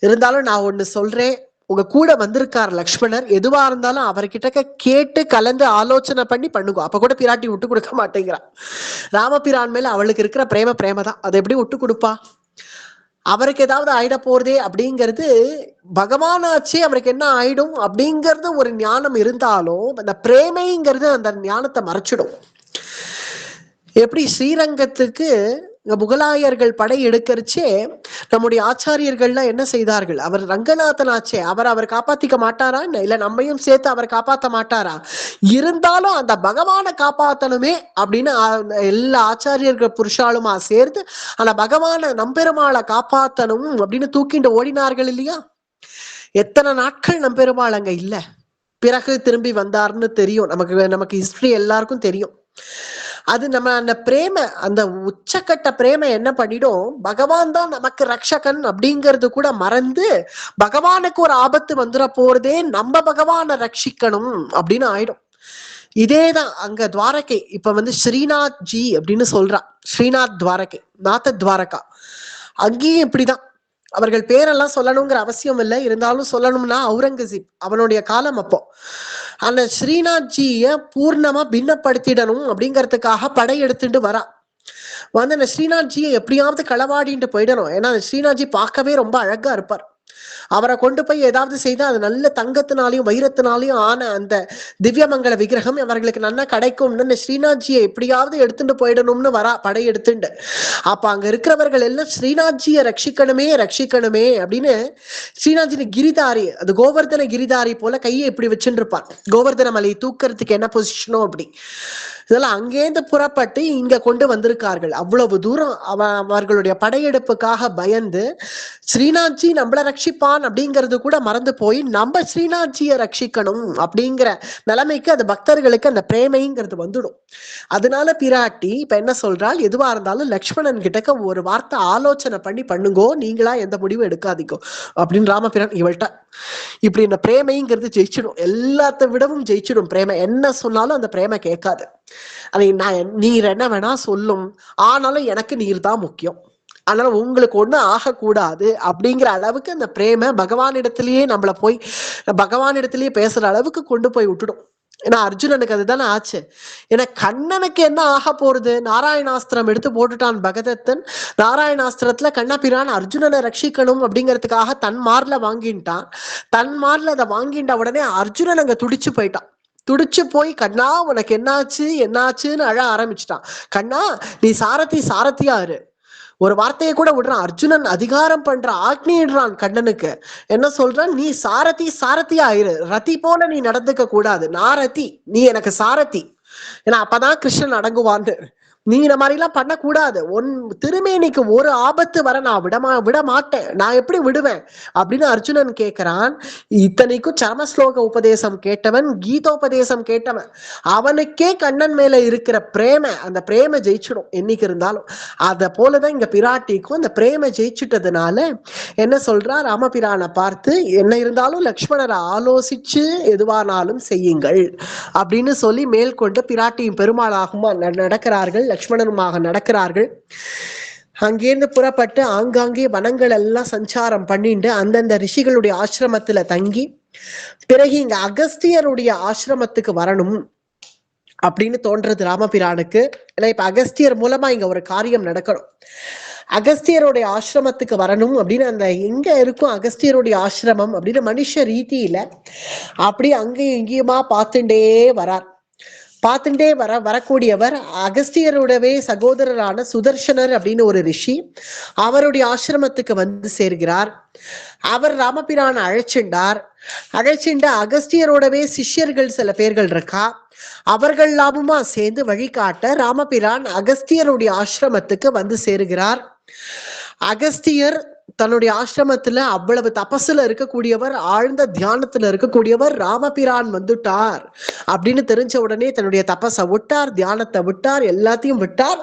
இருந்தாலும் நான் ஒண்ணு சொல்றேன், உங்க கூட வந்திருக்கார் லக்ஷ்மணர், எதுவா இருந்தாலும் அவர்கிட்ட கேட்டு கலந்து ஆலோசனை பண்ணி பண்ணுங்க. அப்ப கூட பிராட்டி விட்டு கொடுக்க மாட்டேங்கிறா. ராமபிரான் மேல அவளுக்கு இருக்கிற பிரேம தான், அதை எப்படி விட்டு கொடுப்பா? அவருக்கு ஏதாவது ஆயிட போறதே அப்படிங்கிறது பகவானாச்சே, அவருக்கு என்ன ஆயிடும் அப்படிங்கிறது ஒரு ஞானம் இருந்தாலும் அந்த பிரேமைங்கிறது அந்த ஞானத்தை மறைச்சிடும். எப்படி ஸ்ரீரங்கத்துக்கு முகலாயர்கள் படை எடுக்கிறச்சே நம்முடைய ஆச்சாரியர்கள்லாம் என்ன செய்தார்கள், அவர் ரங்கநாதன் ஆச்சே, அவர் காப்பாத்திக்க மாட்டாரா இல்ல நம்மையும் சேர்த்து அவர் காப்பாற்ற மாட்டாரா? இருந்தாலும் அந்த பகவானை காப்பாத்தணுமே அப்படின்னு எல்லா ஆச்சாரியர்கள் புருஷாலுமா சேர்த்து அந்த பகவானை நம்பெருமாளை காப்பாத்தணும் அப்படின்னு தூக்கிண்டு ஓடினார்கள் இல்லையா? எத்தனை நாட்கள் நம்பெருமாள் அங்க இல்ல, பிறகு திரும்பி வந்தார்னு தெரியும் நமக்கு ஹிஸ்டரி எல்லாருக்கும் தெரியும். அது நம்ம அந்த பிரேம, அந்த உச்சக்கட்ட பிரேம என்ன பண்ணிடும், பகவான் தான் நமக்கு ரக்ஷகன் அப்படிங்கிறது கூட மறந்து பகவானுக்கு ஒரு ஆபத்து வந்துட போறதே நம்ம பகவானை ரட்சிக்கணும் அப்படின்னு ஆயிடும். இதேதான் அங்க துவாரகை. இப்ப ஸ்ரீநாத் ஜி அப்படின்னு சொல்றா, ஸ்ரீநாத் துவாரகை, நாத துவாரகா. அங்கேயும் இப்படிதான். அவர்கள் பேரெல்லாம் சொல்லணுங்கிற அவசியம் இல்லை, இருந்தாலும் சொல்லணும்னா அவுரங்கசீப் அவனுடைய காலம். அப்போ அந்த ஸ்ரீநாத்ஜிய பூர்ணமா பின்னப்படுத்திடணும் அப்படிங்கிறதுக்காக படை எடுத்துட்டு வரா. அந்த ஸ்ரீநாத்ஜியை எப்படியாவது களவாடிட்டு போயிடணும். ஏன்னா அந்த ஸ்ரீநாத்ஜி பார்க்கவே ரொம்ப அழகா இருப்பார். அவரை கொண்டு போய் ஏதாவது செய்தா அது நல்ல தங்கத்தினாலையும் வைரத்தினாலையும் ஆன அந்த திவ்யமங்கல விக்கிரகம் அவர்களுக்கு நல்லா கிடைக்கும்னு ஸ்ரீநாத்ஜியை எப்படியாவது எடுத்துட்டு போயிடணும்னு வரா படை எடுத்துட்டு. அப்ப அங்க இருக்கிறவர்கள் எல்லாம் ஸ்ரீநாத்ஜியை ரட்சிக்கணுமே அப்படின்னு ஸ்ரீநாத்ஜி கிரிதாரி, அது கோவர்தன கிரிதாரி போல கையை இப்படி வச்சுட்டு இருப்பான். கோவர்தன மலையை தூக்கிறதுக்கு என்ன பொசிஷனோ அப்படி. இதெல்லாம் அங்கேருந்து புறப்பட்டு இங்க கொண்டு வந்திருக்கார்கள். அவ்வளவு தூரம் அவர்களுடைய படையெடுப்புக்காக பயந்து ஸ்ரீநாத்ஜி நம்மள ரட்சிப்பான் அப்படிங்கிறது கூட மறந்து போய் நம்ம ஸ்ரீநாத்ஜியை ரட்சிக்கணும் அப்படிங்கிற நிலைமைக்கு அது பக்தர்களுக்கு அந்த பிரேமைங்கிறது வந்துடும். அதனால பிராட்டி இப்ப என்ன சொல்றாள், எதுவா இருந்தாலும் லக்ஷ்மணன் கிட்டக்க ஒரு வார்த்தை ஆலோசனை பண்ணி பண்ணுங்கோ, நீங்களா எந்த முடிவும் எடுக்காதீங்கோ அப்படின்னு ராமபிரான் இவள்கிட்ட. இப்படி இந்த பிரேமைங்கிறது ஜெயிச்சிடும், எல்லாத்த விடவும் ஜெயிச்சிடும் பிரேமை. என்ன சொன்னாலும் அந்த பிரேமை கேட்காது. அதை நீர் என்ன வேணா சொல்லும், ஆனாலும் எனக்கு நீர் தான் முக்கியம் அதனால உங்களுக்கு ஒண்ணு ஆகக்கூடாது அப்படிங்கிற அளவுக்கு அந்த பிரேம பகவானிடத்திலேயே நம்மள போய் பகவானிடத்திலேயே பேசுற அளவுக்கு கொண்டு போய் விட்டுடும். ஏன்னா அர்ஜுனனுக்கு அதுதானே ஆச்சு. ஏன்னா கண்ணனுக்கு என்ன ஆக போறது? நாராயணாஸ்திரம் எடுத்து போட்டுட்டான் பகதத்தன். நாராயணாஸ்திரத்துல கண்ணபிரான் அர்ஜுனனை ரட்சிக்கணும் அப்படிங்கிறதுக்காக தன் மார்ல வாங்கிட்டான். தன் மார்ல அதை வாங்கிட்ட உடனே அர்ஜுனன் அங்க துடிச்சு போயிட்டான். துடிச்சு போய் கண்ணா உனக்கு என்னாச்சு என்னாச்சுன்னு அழ ஆரம்பிச்சிட்டான். கண்ணா நீ சாரதியா இரு. ஒரு வார்த்தையை கூட விடுறான். அர்ஜுனன் அதிகாரம் பண்ற ஆக்னியிடுறான் கண்ணனுக்கு. என்ன சொல்றான்? நீ சாரதியா ஆயிரு, ரதி போல நீ நடந்துக்க கூடாது. நான் ரதி, நீ எனக்கு சாரதி. ஏன்னா அப்பதான் கிருஷ்ணன் அடங்குவான்னு. நீ இந்த மாதிரி எல்லாம் பண்ணக்கூடாது. உன் திருமேனிக்கு ஒரு ஆபத்து வர நான் விட மாட்டேன். நான் எப்படி விடுவேன் அப்படின்னு அர்ஜுனன் கேட்கிறான். இத்தனைக்கும் சரமஸ்லோக உபதேசம் கேட்டவன், கீதோபதேசம் கேட்டவன், அவனுக்கே கண்ணன் மேல இருக்கிற பிரேம, அந்த பிரேம ஜெயிச்சிடும் என்னைக்கு இருந்தாலும். அத போலதான் இங்க பிராட்டிக்கும் அந்த பிரேம ஜெயிச்சுட்டதுனால என்ன சொல்றா, ராமபிரானை பார்த்து என்ன இருந்தாலும் லக்ஷ்மணரை ஆலோசிச்சு எதுவானாலும் செய்யுங்கள் அப்படின்னு சொல்லி மேற்கொண்டு பிராட்டியும் பெருமாளாகவும் நடக்கிறார்கள், லக்ஷ்மணனுமாக நடக்கிறார்கள். அங்கேருந்து புறப்பட்டு ஆங்காங்கே வனங்கள் எல்லாம் சஞ்சாரம் பண்ணிட்டு அந்தந்த ரிஷிகளுடைய ஆசிரமத்துல தங்கி பிறகு இங்க அகஸ்தியருடைய ஆசிரமத்துக்கு வரணும் அப்படின்னு தோன்றது ராமபிரானுக்கு. ஏன்னா இப்ப அகஸ்தியர் மூலமா இங்க ஒரு காரியம் நடக்கணும். அகஸ்தியருடைய ஆசிரமத்துக்கு வரணும் அப்படின்னு அந்த எங்க இருக்கும் அகஸ்தியருடைய ஆசிரமம் அப்படின்னு மனுஷ ரீதியில அப்படி அங்கேயும் இங்கேயுமா பார்த்துட்டே வரக்கூடியவர் அகஸ்தியருடவே சகோதரரான சுதர்சனர் அப்படின்னு ஒரு ரிஷி. அவருடைய ஆசிரமத்துக்கு வந்து சேர்கிறார். அவர் ராமபிரான் அழைச்சிண்டார். அகஸ்தியரோடவே சிஷ்யர்கள் சில பேர்கள் இருக்கா. அவர்கள் லாபமா சேர்ந்து வழிகாட்ட ராமபிரான் அகஸ்தியருடைய ஆசிரமத்துக்கு வந்து சேருகிறார். அகஸ்தியர் தன்னுடைய ஆசிரமத்துல அவ்வளவு தபசுல இருக்கக்கூடியவர், ஆழ்ந்த தியானத்துல இருக்கக்கூடியவர். ராமபிரான் வந்துட்டார் அப்படின்னு தெரிஞ்ச உடனே தன்னுடைய தபஸை விட்டார், தியானத்தை விட்டார், எல்லாத்தையும் விட்டார்,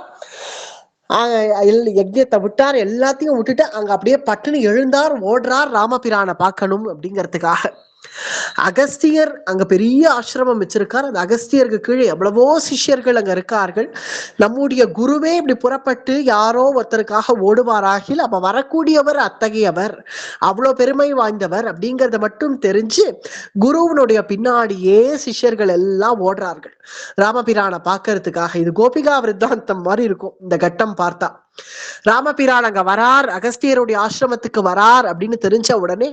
யஜ்யத்தை விட்டார், எல்லாத்தையும் விட்டுட்டு அங்க அப்படியே பட்டுன்னு எழுந்தார், ஓடுறார் ராமபிரானை பார்க்கணும் அப்படிங்கிறதுக்காக. அகஸ்தியர் அங்க பெரிய ஆசிரமம் வச்சிருக்கார். அந்த அகஸ்தியருக்கு கீழே எவ்வளவோ சிஷ்யர்கள் அங்க இருக்கார்கள். நம்முடைய குருவே இப்படி புறப்பட்டு யாரோ ஒருத்தருக்காக ஓடுவாராகில் அப்ப வரக்கூடியவர் அத்தகையவர், அவ்வளவு பெருமை வாய்ந்தவர் அப்படிங்கறத மட்டும் தெரிஞ்சு குருவனுடைய பின்னாடியே சிஷ்யர்கள் எல்லாம் ஓடுறார்கள் ராமபிரானை பார்க்கறதுக்காக. இது கோபிகா விருத்தாந்தம் மாதிரி இருக்கும் இந்த கட்டம் பார்த்தா. ராமபிரான் அங்க வரார், அகஸ்தியருடைய ஆசிரமத்துக்கு வரார் அப்படின்னு தெரிஞ்ச உடனே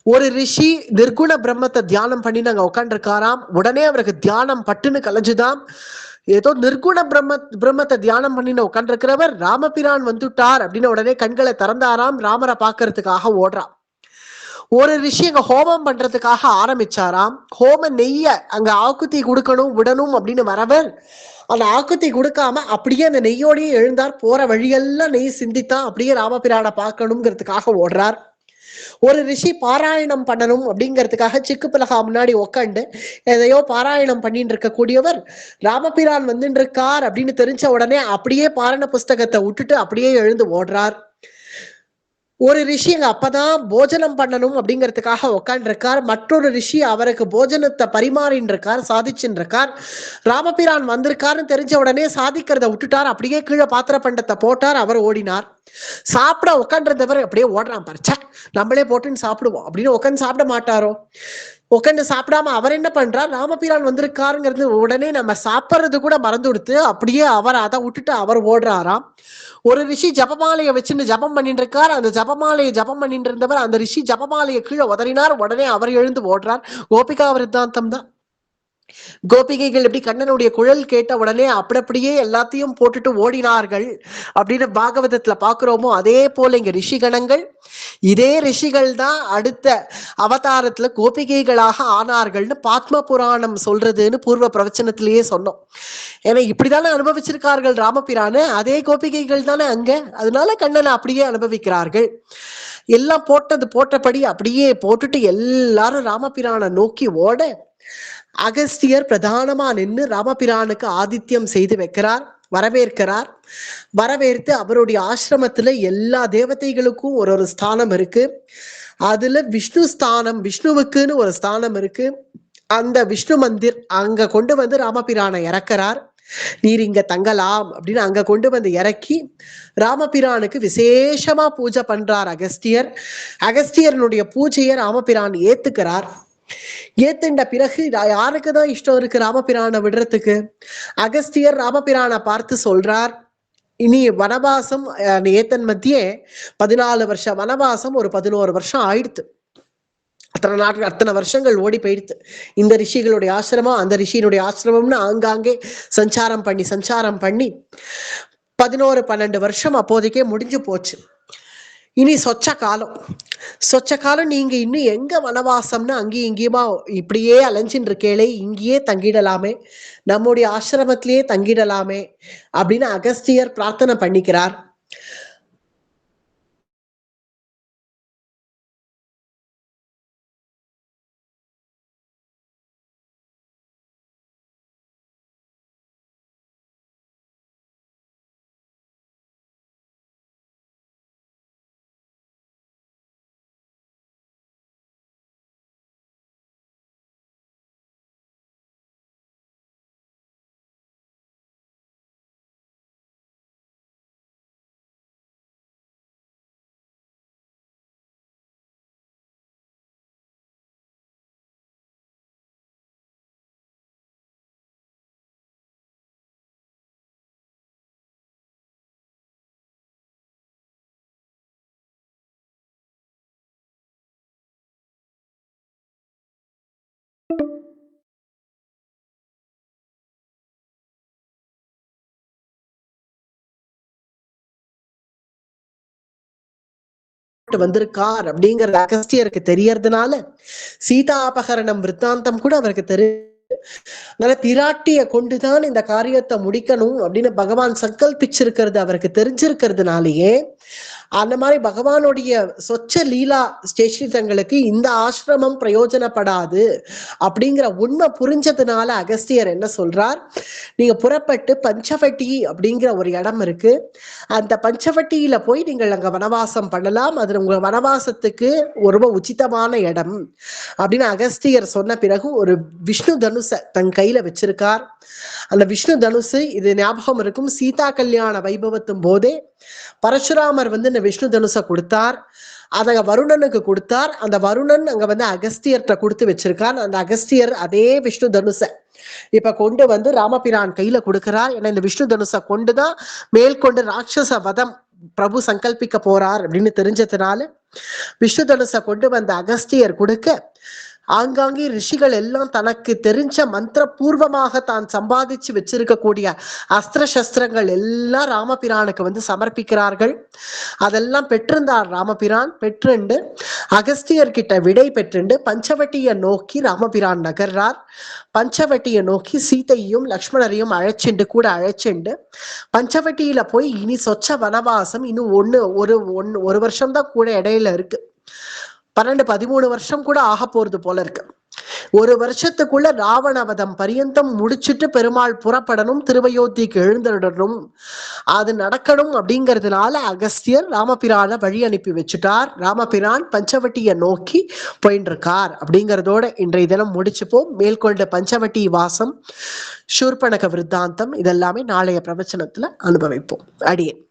ஒரு ரிஷி நிர்குண பிரம்மத்தை தியானம் பண்ணி நாங்க உட்காந்துருக்காராம். உடனே அவருக்கு தியானம் பட்டுன்னு கலைஞ்சுதான். ஏதோ நிர்குண பிரம்மத்தை தியானம் பண்ணின்னு உட்காந்துருக்கிறவர் ராமபிரான் வந்துட்டார் அப்படின்னு உடனே கண்களை திறந்தாராம். ராமரை பார்க்கறதுக்காக ஓடுறான். ஒரு ரிஷி அங்க ஹோமம் பண்றதுக்காக ஆரம்பிச்சாராம். ஹோம நெய்ய அங்க ஆக்குத்தி கொடுக்கணும் விடணும் அப்படின்னு வரவர் அந்த ஆக்குத்தி கொடுக்காம அப்படியே அந்த நெய்யோடையே எழுந்தார். போற வழியெல்லாம் நெய் சிந்தித்தான். அப்படியே ராமபிரானை பார்க்கணுங்கிறதுக்காக ஓடுறார். ஒரு ரிஷி பாராயணம் பண்ணணும் அப்படிங்கிறதுக்காக சிக்கு பலகா முன்னாடி உக்காண்டு எதையோ பாராயணம் பண்ணிட்டு இருக்கக்கூடியவர் ராமபிரான் வந்துட்டு இருக்கார் அப்படின்னு தெரிஞ்ச உடனே அப்படியே பாராயண புஸ்தகத்தை விட்டுட்டு அப்படியே எழுந்து ஓடுறார். ஒரு ரிஷி அங்க அப்பதான் போஜனம் பண்ணணும் அப்படிங்கிறதுக்காக உக்காண்டிருக்கார். மற்றொரு ரிஷி அவருக்கு போஜனத்தை பரிமாறின்னு இருக்கார், சாதிச்சுன்னு இருக்கார். ராமபிரான் வந்திருக்காருன்னு தெரிஞ்ச உடனே சாதிக்கிறத விட்டுட்டார். அப்படியே கீழே பாத்திர பண்டத்தை போட்டார், அவர் ஓடினார். சாப்பிட உட்காண்டிருந்தவர் அப்படியே ஓடுறான். பறிச்சா நம்மளே போட்டுன்னு சாப்பிடுவோம் அப்படின்னு உட்காந்து சாப்பிட மாட்டாரோ? உட்காந்து சாப்பிடாம அவர் என்ன பண்றார்? ராமபிரான் வந்திருக்காருங்கிறது உடனே நம்ம சாப்பிட்றது கூட மறந்து கொடுத்து அப்படியே அவர் அதை விட்டுட்டு அவர் ஓடுறாராம். ஒரு ரிஷி ஜபமாலையை வச்சுன்னு ஜபம் பண்ணிட்டு இருக்கார். அந்த ஜபமாலையை ஜபம் பண்ணிட்டு இருந்தவர் அந்த ரிஷி ஜபமாலையை கீழே உதறினார். உடனே அவர் எழுந்து ஓடுறார். கோபிகா விருத்தாந்தம் தான். கோபிகைகள் எப்படி கண்ணனுடைய குழல் கேட்ட உடனே அப்படியே எல்லாத்தையும் போட்டுட்டு ஓடினார்கள் அப்படின்னு பாகவதத்துல பாக்குறோமோ அதே போல இங்க ரிஷிகணங்கள், இதே ரிஷிகள் தான் அடுத்த அவதாரத்துல கோபிகைகளாக ஆனார்கள்னு பாத்ம புராணம் சொல்றதுன்னு பூர்வ பிரவச்சனத்திலேயே சொன்னோம். ஏன்னா இப்படிதானே அனுபவிச்சிருக்கார்கள் ராமபிரான, அதே கோபிகைகள் தானே அங்க. அதனால கண்ணனை அப்படியே அனுபவிக்கிறார்கள். எல்லாம் போட்டபடி அப்படியே போட்டுட்டு எல்லாரும் ராமபிரானை நோக்கி ஓட அகஸ்தியர் பிரதானமா நின்று ராமபிரானுக்கு ஆதித்யம் செய்து வைக்கிறார், வரவேற்கிறார். வரவேற்று அவருடைய ஆசிரமத்துல எல்லா தேவதைகளுக்கும் ஒரு ஒரு ஸ்தானம் இருக்கு. அதுல விஷ்ணு ஸ்தானம், விஷ்ணுவுக்குன்னு ஒரு ஸ்தானம் இருக்கு. அந்த விஷ்ணு மந்திர் அங்க கொண்டு வந்து ராமபிரானை இறக்கிறார். நீர் இங்க தங்கலாம் அப்படின்னு அங்க கொண்டு வந்து இறக்கி ராமபிரானுக்கு விசேஷமா பூஜை பண்றார் அகஸ்தியர். அகஸ்தியரனுடைய பூஜையை ராமபிரான் ஏத்துக்கிறார். ஏத்துண்ட பிறகு யாருக்குதான் இஷ்டம் இருக்கு ராமபிரானை விடுறதுக்கு? அகஸ்தியர் ராமபிரானை பார்த்து சொல்றார், இனி வனவாசம் ஏத்தன் மத்தியே 14 வருஷம் வனவாசம் ஒரு 11 வருஷம் ஆயிடுத்து. அத்தனை வருஷங்கள் ஓடி போயிடுத்து. இந்த ரிஷிகளுடைய ஆசிரமம் அந்த ரிஷியினுடைய ஆசிரமம்னு ஆங்காங்கே சஞ்சாரம் பண்ணி 11-12 வருஷம் அப்போதைக்கே முடிஞ்சு போச்சு. இனி சொச்ச காலம் நீங்க இன்னும் எங்க வனவாசம்னு அங்கேயும் இங்கேயுமா இப்படியே அலைஞ்சின்னு இருக்கேளே, இங்கேயே தங்கிடலாமே, நம்முடைய ஆசிரமத்திலேயே தங்கிடலாமே அப்படின்னு அகஸ்தியர் பிரார்த்தனை பண்ணிக்கிறார். வந்திருக்கார் அப்படிங்கறது அகஸ்தியருக்கு தெரியறதுனால சீதா அபகரணம் விற்த்தாந்தம் கூட அவருக்கு அதனால பிராட்டிய கொண்டுதான் இந்த காரியத்தை முடிக்கணும் அப்படின்னு பகவான் சங்கல்பிச்சிருக்கிறது அவருக்கு தெரிஞ்சிருக்கிறதுனாலயே அந்த மாதிரி பகவானுடைய சொச்ச லீலா சேஷிதங்களுக்கு இந்த ஆசிரமம் பிரயோஜனப்படாது அப்படிங்கிற உண்மை புரிஞ்சதுனால அகஸ்தியர் என்ன சொல்றார், நீங்க புறப்பட்டு பஞ்சவட்டி அப்படிங்கிற ஒரு இடம் இருக்கு, அந்த பஞ்சவட்டியில போய் நீங்கள் அங்க வனவாசம் பண்ணலாம், அது உங்க வனவாசத்துக்கு ரொம்ப உச்சிதமான இடம் அப்படின்னு அகஸ்தியர் சொன்ன பிறகு ஒரு விஷ்ணு தனுசை தன் கையில வச்சிருக்கார். அந்த விஷ்ணு தனுசு, இது ஞாபகம் இருக்கும், சீதா கல்யாண வைபவத்தும் போதே பரசுராமர் இந்த விஷ்ணு தனுசை கொடுத்தார், அதை வருணனுக்கு கொடுத்தார். அந்த வருணன் அங்க அகஸ்தியர்கிட்ட கொடுத்து வச்சிருக்கார். அந்த அகஸ்தியர் அதே விஷ்ணு தனுசை இப்ப கொண்டு ராமபிரான் கையில கொடுக்கிறார். ஏன்னா இந்த விஷ்ணு தனுசை கொண்டுதான் மேற்கொண்டு ராட்சச வதம் பிரபு சங்கல்பிக்க போறார் அப்படின்னு தெரிஞ்சதுனால விஷ்ணு தனுசை கொண்டு வந்த அகஸ்தியர் கொடுக்க ஆங்காங்கே ரிஷிகள் எல்லாம் தனக்கு தெரிஞ்ச மந்திர பூர்வமாக தான் சம்பாதிச்சு வச்சிருக்கக்கூடிய அஸ்திர சஸ்திரங்கள் எல்லாம் ராமபிரானுக்கு சமர்ப்பிக்கிறார்கள். அதெல்லாம் பெற்றிருந்தார் ராமபிரான். பெற்றுண்டு அகஸ்தியர்கிட்ட விடை பெற்றுண்டு பஞ்சவட்டியை நோக்கி ராமபிரான் நகர்றார். பஞ்சவட்டியை நோக்கி சீதையும் லக்ஷ்மணரையும் அழைச்சுண்டு பஞ்சவட்டியில போய் இனி சொச்ச வனவாசம் இன்னும் ஒரு வருஷம்தான் கூட இடையில இருக்கு. 12-13 வருஷம் கூட ஆக போறது போல இருக்கு. ஒரு வருஷத்துக்குள்ள ராவணவதம் பரியந்தம் முடிச்சுட்டு பெருமாள் புறப்படணும், திருவயோத்திக்கு எழுந்திடணும், அது நடக்கணும். அப்படிங்கிறதுனால அகஸ்தியர் ராமபிரான வழி அனுப்பி வச்சுட்டார். ராமபிரான் பஞ்சவட்டியை நோக்கி போயின்னு இருக்கார். அப்படிங்கிறதோட இன்றைய தினம் முடிச்சுப்போம். மேற்கொண்ட பஞ்சவட்டி வாசம், சூர்பனக விருத்தாந்தம் இதெல்லாமே நாளைய பிரவச்சனத்துல அனுபவிப்போம். அடியேன்.